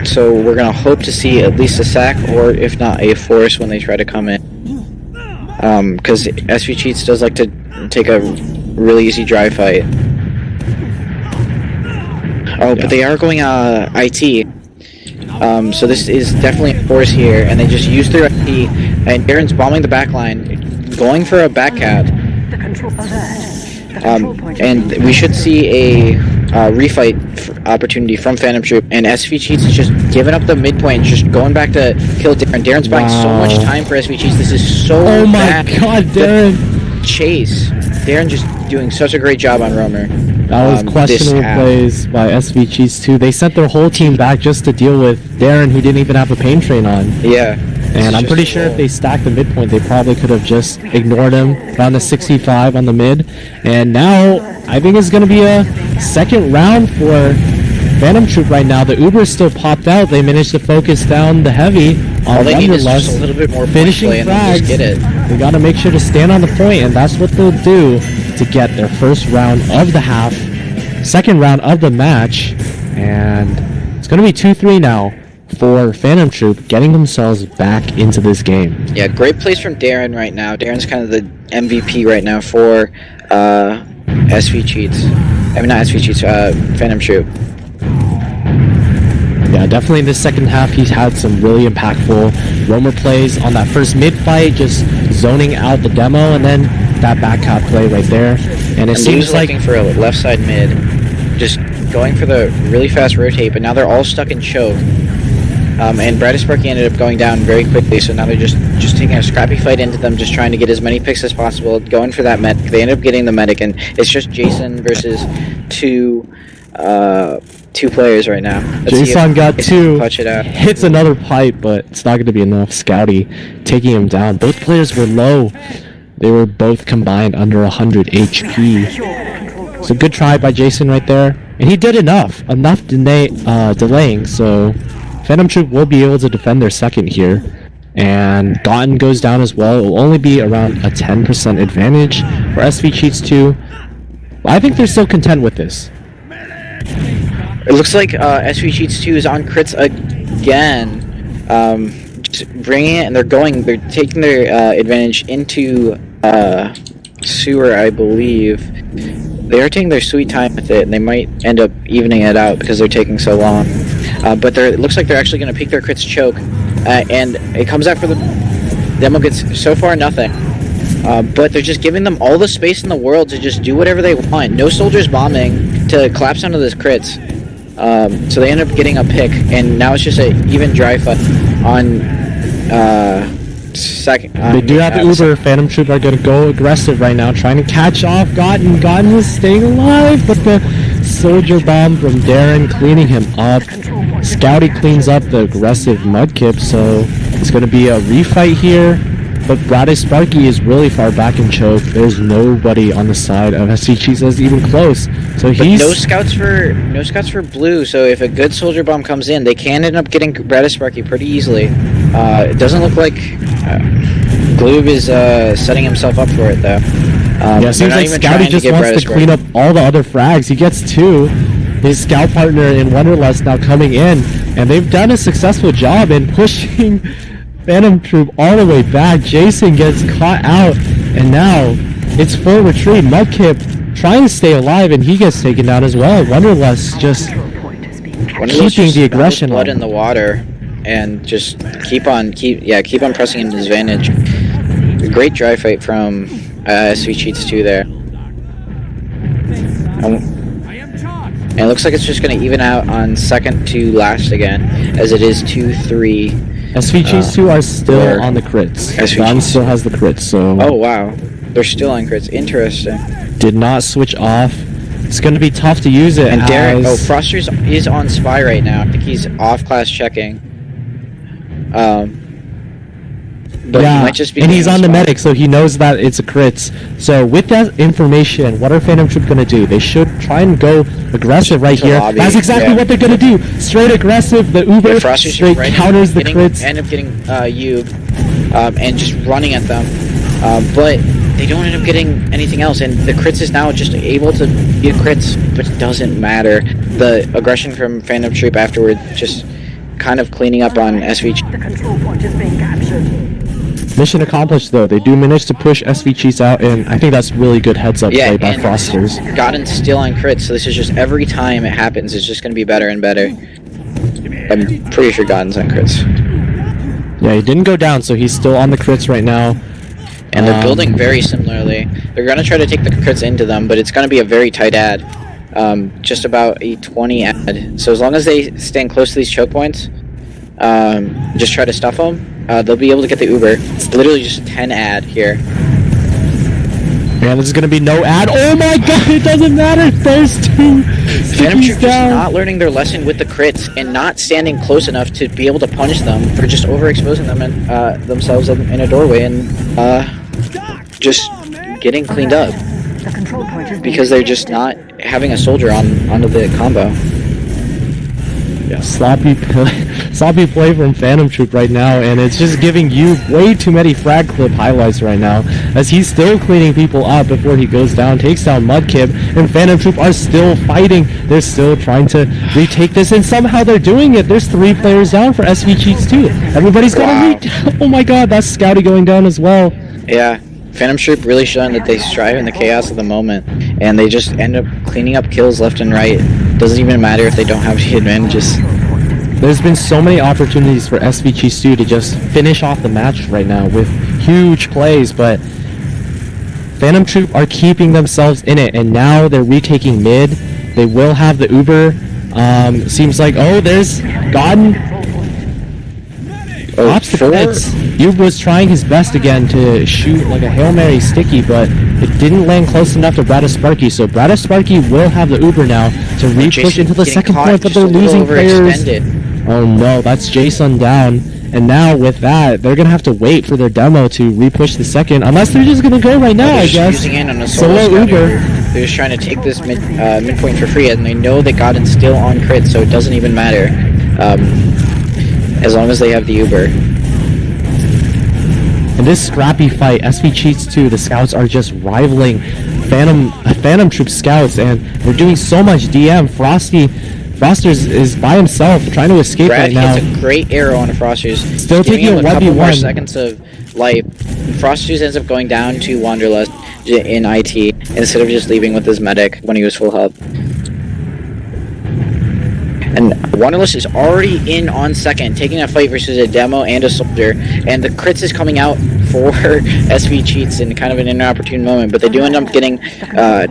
So we're going to hope to see at least a sack, or if not a force when they try to come in. Because SV Cheats does like to take a really easy dry fight. Oh, but they are going IT. So this is definitely a force here, and they just use their IT, and Darren's bombing the back line, going for a back cap. And we should see a refight opportunity from Phantom Troupe, and SV Cheats is just giving up the midpoint, just going back to kill Darren. Darren's buying so much time for SV Cheats. This is so oh my bad. god, Darren! Chase. Darren just doing such a great job on Roamer. That was questionable plays by SV Cheats too. They sent their whole team back just to deal with Darren, who didn't even have a pain train on. Yeah. And I'm pretty sure if they stacked the midpoint, they probably could have just ignored him, found the 65 on the mid. And now, I think it's going to be a second round for Phantom Troupe right now. The Uber still popped out. They managed to focus down the heavy on all they need is Wanderlust, just a little bit more finishing play, and frags. just get it. They got to make sure to stand on the point, and that's what they'll do to get their first round of the half, second round of the match. And it's going to be 2-3 now for Phantom Troupe, getting themselves back into this game. Yeah, great plays from Darren right now. Darren's kind of the MVP right now for SV Cheats. I mean, not SV Cheats, Phantom Troupe. Yeah, definitely in this second half, he's had some really impactful roamer plays on that first mid fight, just zoning out the demo, and then that back cap play right there. And it seems like looking for a left side mid, just going for the really fast rotate, but now they're all stuck in choke. And Bradisburg ended up going down very quickly, so now they're just taking a scrappy fight into them, just trying to get as many picks as possible, going for that medic. They end up getting the medic, and it's just Jason versus two players right now. Jason got two, clutch it out. Hits another pipe, but it's not going to be enough. Scouty taking him down. Both players were low. They were both combined under 100 HP. So good try by Jason right there. And he did enough delaying, so Phantom Troupe will be able to defend their second here. And Gotten goes down as well. It will only be around a 10% advantage for SV Cheats 2. I think they're still content with this. It looks like SV Cheats 2 is on crits again. Just bringing it, and they're taking their advantage into sewer, I believe. They are taking their sweet time with it, and they might end up evening it out because they're taking so long. But it looks like they're actually going to peek their crits choke, and it comes out for the demo gets so far nothing. But they're just giving them all the space in the world to just do whatever they want. No soldiers bombing to collapse onto this crits. So they end up getting a pick, and now it's just an even dry fight on second. They do have the Uber. Phantom Troupe are going to go aggressive right now, trying to catch off Gotten. Gotten is staying alive, but the soldier bomb from Darren cleaning him up. Scouty cleans up the aggressive Mudkip, so it's going to be a refight here. But Bradisparky is really far back in choke. There's nobody on the side of SV Cheats that's even close. So he's no scouts for blue. So if a good soldier bomb comes in, they can end up getting Bradisparky pretty easily. It doesn't look like Gloob is setting himself up for it though. Yeah, it seems like Scouty just wants to clean up all the other frags. He gets two. His scout partner in Wanderlust now coming in, and they've done a successful job in pushing Phantom Troupe all the way back. Jason gets caught out, and now it's full retreat. Mudkip trying to stay alive, and he gets taken down as well. Wonderlust just keeping the aggression blood on. in the water, and just keep on pressing into his advantage. A great dry fight from SV Cheats 2 there. And it looks like it's just going to even out on second to last again, as it is 2-3. SV Cheats 2 are still on the crits. Don still has the crits, so... Oh, wow. They're still on crits. Interesting. Did not switch off. It's going to be tough to use it. And Derek... Oh, Froster's is on Spy right now. I think he's off-class checking. But yeah, he might just be and he's on the Spy. medic, so he knows that it's a crits. So with that information, what are Phantom Troupe going to do? They should try and go aggressive right here. Lobby, That's exactly what they're going to do. Straight aggressive. The Uber straight counters the crits. End up getting Yub and just running at them. But they don't end up getting anything else. And the crits is now just able to get crits, but it doesn't matter. The aggression from Phantom Troupe afterward just kind of cleaning up on SVG. The control point is being captured. Mission accomplished, though. They do manage to push SV Cheats out, and I think that's really good heads-up play by Frosters. Godden's still on crits, so this is just every time it happens, it's just going to be better and better. I'm pretty sure Godden's on crits. Yeah, he didn't go down, so he's still on the crits right now. And they're building very similarly. They're going to try to take the crits into them, but it's going to be a very tight ad. Just about a 20 ad. So as long as they stand close to these choke points, just try to stuff them, they'll be able to get the Uber. It's literally just a 10 ad here. Yeah, this is going to be no ad. Oh my god, it doesn't matter. There's two. Phantom Troupe just not learning their lesson with the crits and not standing close enough to be able to punish them for just overexposing them and themselves in a doorway and just getting cleaned up. The control point is Because they're just not having a soldier onto the combo. Yeah, sloppy play from Phantom Troupe right now, and it's just giving you way too many frag clip highlights right now, as he's still cleaning people up before he goes down, takes down Mudkip, and Phantom Troupe are still fighting. They're still trying to retake this, and somehow they're doing it. There's 3 players down for SV Cheats too. Everybody's got to oh my god, that's Scouty going down as well. Yeah, Phantom Troupe really showing that they strive in the chaos of the moment, and they just end up cleaning up kills left and right. Doesn't even matter if they don't have the advantages. There's been so many opportunities for SV Cheats 2 to just finish off the match right now with huge plays, but Phantom Troupe are keeping themselves in it, and now they're retaking mid. They will have the Uber. Seems like, oh, there's Godden. Ops the crits. Yub was trying his best again to shoot like a Hail Mary sticky, but it didn't land close enough to Bradisparky, so Bradisparky will have the Uber now to re-push into the second point, but they're losing players. Oh no, that's Jason down. And now with that, they're going to have to wait for their demo to re-push the second, unless they're just going to go right now, I guess. Using in on a solo Uber. They're just trying to take this midpoint for free, and they know that Godden's still on crit, so it doesn't even matter. As long as they have the Uber. In this scrappy fight, SV Cheats 2, the scouts are just rivaling Phantom Troupe scouts, and we're doing so much DM. Frosters is by himself trying to escape Brad right now. hits a great arrow on Frosters. Still taking a couple more 1v1. seconds of life. Frosters ends up going down to Wanderlust in IT instead of just leaving with his medic when he was full health. And Wanderlust is already in on second, taking a fight versus a demo and a soldier, and the crits is coming out for SV Cheats in kind of an inopportune moment, but they do end up getting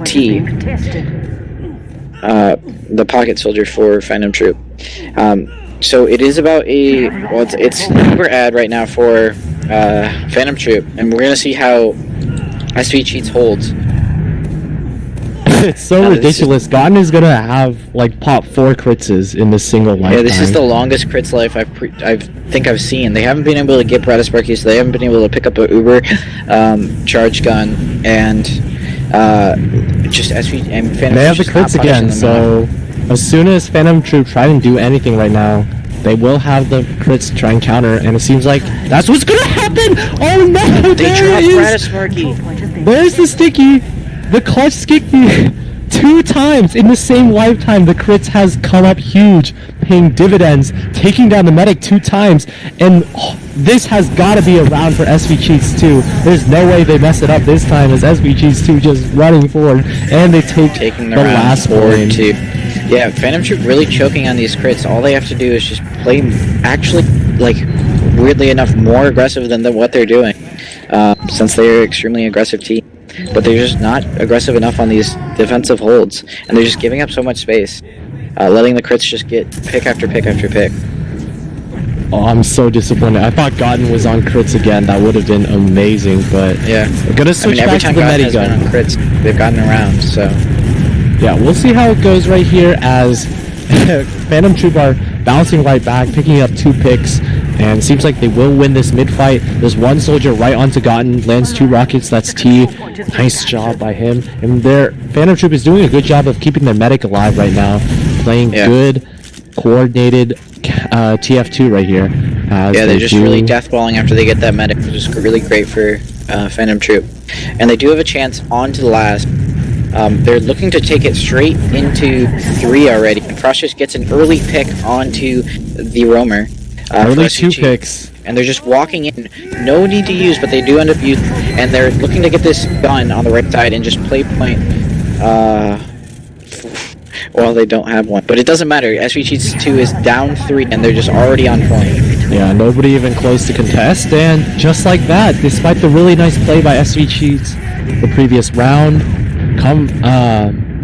T, the pocket soldier for Phantom Troupe. So it is about it's super ad right now for Phantom Troupe, and we're gonna see how SV Cheats holds. It's so ridiculous. Godden is gonna have like pop 4 crits in this single lifetime. Yeah, this is the longest crits life I think I've seen. They haven't been able to get Bradisparky, so they haven't been able to pick up a Uber charge gun, and just SV and Phantom. They have the crits again, so as soon as Phantom Troupe try and do anything right now, they will have the crits to try and counter, and it seems like that's what's gonna happen. Oh no! They dropped Bradisparky. There's the sticky. The clutch sticky 2 times in the same lifetime, the crits has come up huge, paying dividends, taking down the medic 2 times, and this has got to be a round for SV Cheats 2. There's no way they mess it up this time as SV Cheats 2 just running forward, and they taking the last forward too. Yeah, Phantom Troupe really choking on these crits. All they have to do is just play, actually, like, weirdly enough, more aggressive than what they're doing, since they're an extremely aggressive team. But they're just not aggressive enough on these defensive holds, and they're just giving up so much space, letting the crits just get pick after pick after pick. Oh, I'm so disappointed. I thought Gotten was on crits again. That would have been amazing, but yeah, we're gonna switch every back time to the Gotten has been Medigun. on crits, they've gotten around. So yeah, we'll see how it goes right here as Phantom Troupe are bouncing right back, picking up 2 picks, and it seems like they will win this mid-fight. There's one soldier right onto Gotten, lands 2 rockets, that's T. Nice job by him. And their Phantom Troupe is doing a good job of keeping their medic alive right now, playing good, coordinated TF2 right here. Yeah, they're just really deathballing after they get that medic, which is really great for Phantom Troupe. And they do have a chance on to the last. They're looking to take it straight into 3 already. And Frost just gets an early pick onto the roamer. Early 2 picks. And they're just walking in. No need to use, but they do end up using. And they're looking to get this gun on the right side and just play point. Well, they don't have one. But it doesn't matter. SV Cheats 2 is down 3, and they're just already on point. Yeah, nobody even close to contest. And just like that, despite the really nice play by SV Cheats the previous round,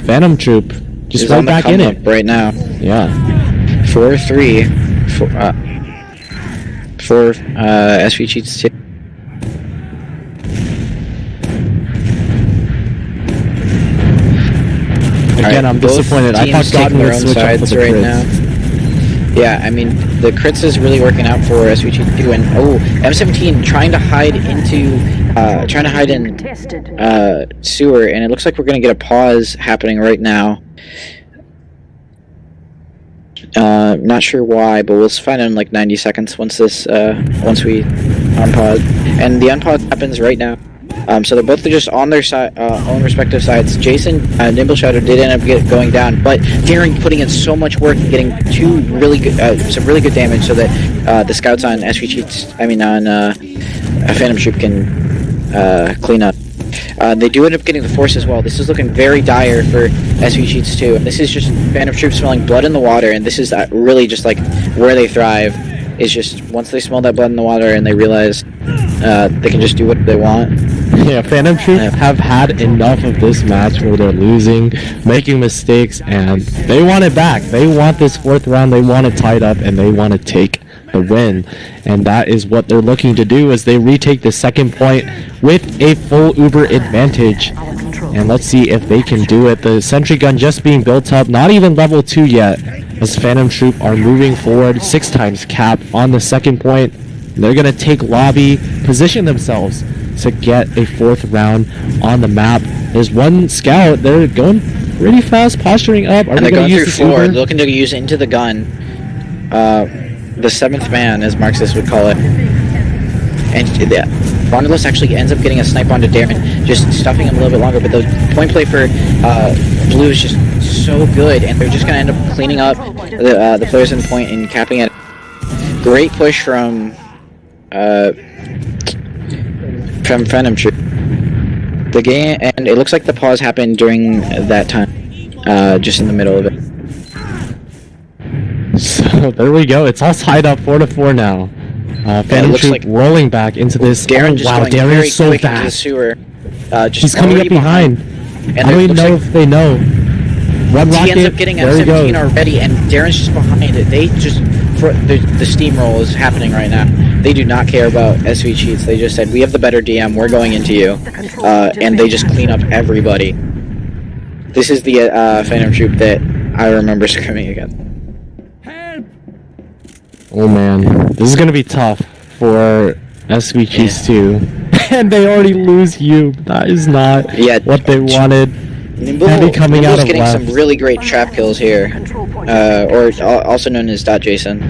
Phantom Troupe just right back in it right now. Yeah, 4-3 for SV Cheats 2. Again, I'm disappointed. I thought Gotten would switch up for the right crits. now. Yeah, I mean, the crits is really working out for SV Cheats 2, and M17 trying to hide in sewer, and it looks like we're gonna get a pause happening right now. Not sure why, but we'll find out in like 90 seconds once we unpause, and the unpause happens right now. So they're both just on their own respective sides. Jason, Nimble Shadow did end up going down, but Darren putting in so much work and getting some really good damage so that the scouts on SV Cheats, on Phantom Troupe can clean up. They do end up getting the force as well. This is looking very dire for SV Cheats 2. This is just Phantom Troupe smelling blood in the water, and this is really just like where they thrive. Is just once they smell that blood in the water and they realize they can just do what they want. Yeah, Phantom Troupe have had enough of this match where they're losing, making mistakes, and they want it back. They want this 4th round, they want it tied up, and they want to take the win. And that is what they're looking to do as they retake the 2nd point with a full Uber advantage. And let's see if they can do it. The sentry gun just being built up, not even level 2 yet, as Phantom Troupe are moving forward 6 times cap on the 2nd point. They're going to take lobby, position themselves to get a 4th round on the map. There's one scout. They're going pretty fast, posturing up. And they're going through 4. They're looking to use it into the gun. The 7th man, as Marxist would call it. And Rondalos actually ends up getting a snipe onto Darren, just stuffing him a little bit longer. But the point play for Blue is just so good, and they're just going to end up cleaning up the players in point and capping it. Great push from Phantom Troupe. The game, and it looks like the pause happened during that time, just in the middle of it. So there we go. It's all tied up 4-4 now. Phantom Troupe like rolling back into this. Darren just going Darren's so quick fast. into the sewer. He's coming up behind. And I don't even know if they know. One he rocket. ends up getting M17 already, and Darren's just behind it. They just the steamroll is happening right now. They do not care about SV Cheats. They just said, "We have the better DM. We're going into you," and they just clean up everybody. This is the Phantom Troupe that I remember scrimming against. Oh man, this is gonna be tough for SV Cheats 2. And they already lose you. That is not what they wanted. Nimble's coming out of getting left. some really great trap kills here, or also known as Jason.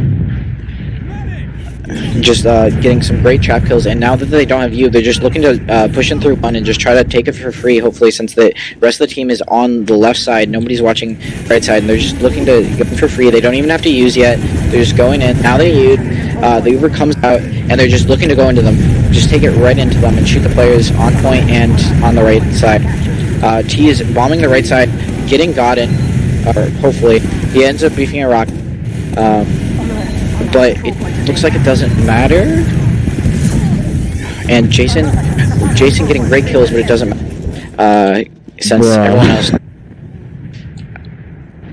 just getting some great trap kills. And now that they don't have you, they're just looking to push in through one and just try to take it for free. Hopefully, since the rest of the team is on the left side, nobody's watching right side, and they're just looking to get them for free. They don't even have to use yet. They're just going in. Now they use. The Uber comes out, and they're just looking to go into them. Just take it right into them and shoot the players on point and on the right side. T is bombing the right side, getting Godin, or hopefully. He ends up beefing a rock. But it looks like it doesn't matter. And Jason getting great kills, but it doesn't matter. Since everyone else...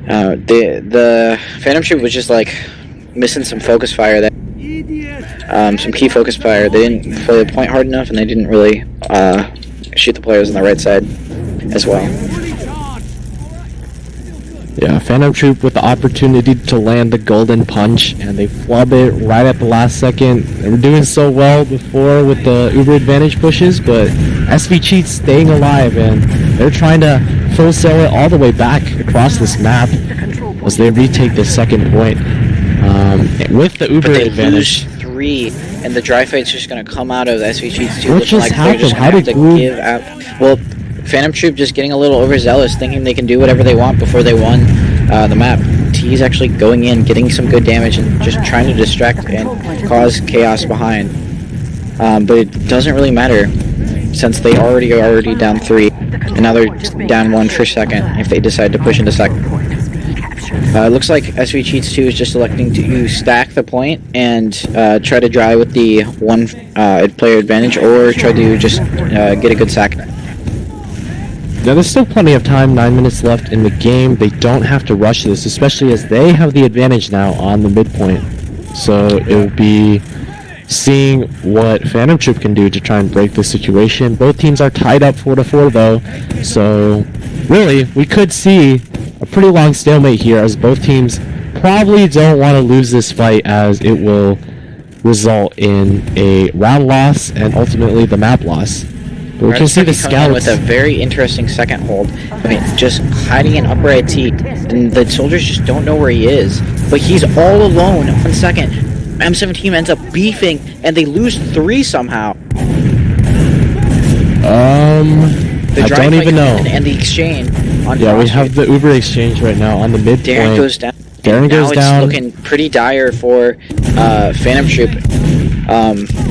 the Phantom Troupe was just like missing some focus fire there. Some key focus fire. They didn't play the point hard enough, and they didn't really shoot the players on the right side as well. Yeah, Phantom Troupe with the opportunity to land the golden punch, and they flub it right at the last second. They were doing so well before with the Uber advantage pushes, but SV Cheats staying alive, and they're trying to full sail it all the way back across this map as they retake the second point. With the Uber advantage. Lose 3, and the dry fight's just going to come out of SV Cheats too. What just happened? How did Glue... give out? Well, Phantom Troupe just getting a little overzealous, thinking they can do whatever they want before they won the map. T's actually going in, getting some good damage, and just trying to distract and cause chaos behind. But it doesn't really matter, since they already down 3, and now they're down 1 for second if they decide to push into second. It looks like SV Cheats 2 is just electing to stack the point and try to dry with the one player advantage, or try to just get a good sack. Now there's still plenty of time, 9 minutes left in the game. They don't have to rush this, especially as they have the advantage now on the midpoint. So it will be seeing what Phantom Troupe can do to try and break this situation. Both teams are tied up 4-4 though, so really we could see a pretty long stalemate here, as both teams probably don't want to lose this fight, as it will result in a round loss and ultimately the map loss. But we can see the scouts with a very interesting second hold. I mean, just hiding in upper right T, and the soldiers just don't know where he is. But he's all alone on second. M17 ends up beefing, and they lose 3 somehow. I don't even know. And the exchange on yeah, we have the Uber exchange right now on the midpoint. Darren goes down. Darren goes down. It's looking pretty dire for Phantom Troupe,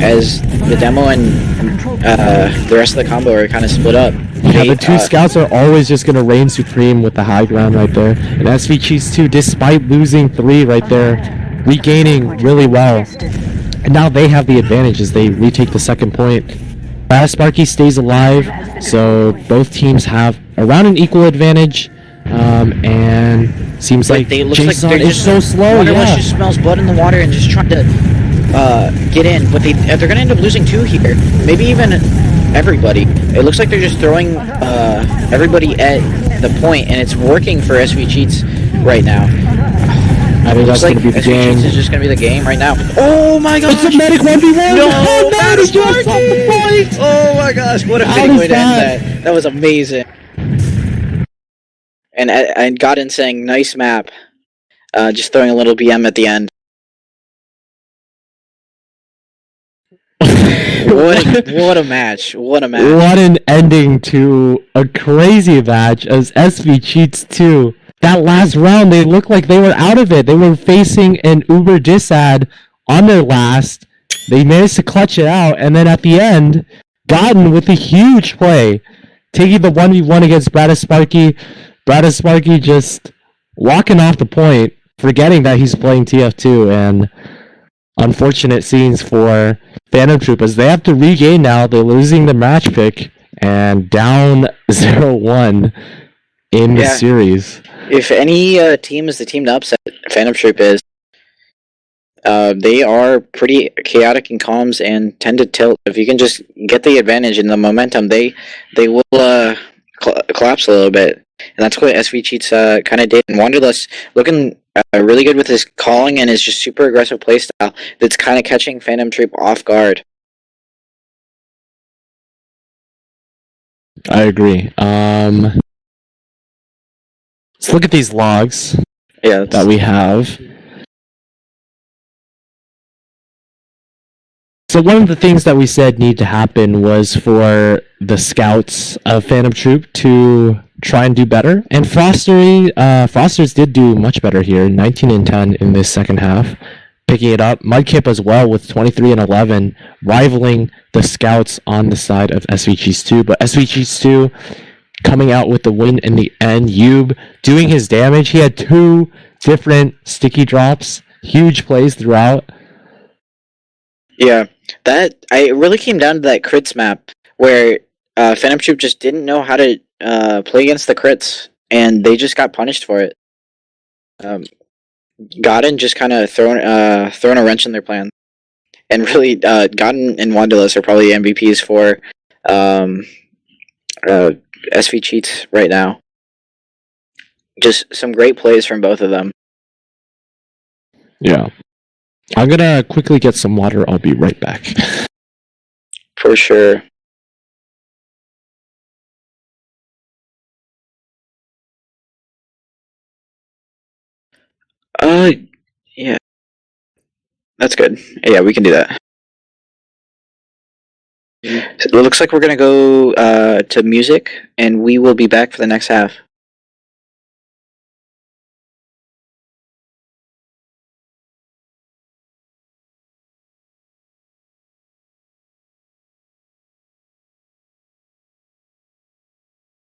as the demo and the rest of the combo are kind of split up. Yeah, the 2 scouts are always just going to reign supreme with the high ground right there. And SV Cheats 2, despite losing 3 right there, regaining really well. And now they have the advantage as they retake the second point. Sparky stays alive, so both teams have around an equal advantage. And seems like Jason is so slow. Waterless just smells blood in the water and just trying to get in, but they're gonna end up losing 2 here. Maybe even everybody. It looks like they're just throwing everybody at the point, and it's working for SV Cheats right now. I think that's gonna be the game. This is just gonna be the game right now. Oh my gosh! It's a medic 1v1! No! Medic just off the point! Oh my gosh! What a fitting way to end that. That was amazing. And Godin saying, nice map. Just throwing a little BM at the end. What a match. What a match. What an ending to a crazy match as SV Cheats 2. That last round, they looked like they were out of it. They were facing an Uber disad on their last. They managed to clutch it out, and then at the end, Godin with a huge play, taking the 1v1 against Sparky. Sparky just walking off the point, forgetting that he's playing TF2, and unfortunate scenes for Phantom Troupe as they have to regain now. They're losing the match pick and down 0-1 in the series. If any team is the team to upset, Phantom Troupe is. They are pretty chaotic in comms and tend to tilt. If you can just get the advantage in the momentum, they will collapse a little bit. And that's what SV Cheats kind of did. And Wanderlust looking really good with his calling and his just super aggressive playstyle that's kind of catching Phantom Troupe off guard. I agree. Let's look at these logs that we have. So one of the things that we said need to happen was for the scouts of Phantom Troop to try and do better. And Frosters did do much better here, 19 and 10 in this second half, picking it up. Mudkip as well with 23 and 11, rivaling the scouts on the side of SVG's 2. But SVG's 2 coming out with the win in the end. Yub doing his damage. He had 2 different sticky drops, huge plays throughout. Yeah, it really came down to that crits map where Phantom Troop just didn't know how to play against the crits, and they just got punished for it. Godin just kind of thrown a wrench in their plan, and really Godin and Wanderlust are probably MVPs for SV Cheats right now. Just some great plays from both of them. Yeah. I'm gonna quickly get some water. I'll be right back. For sure. Yeah. That's good. Yeah, we can do that. So it looks like we're gonna go to music, and we will be back for the next half.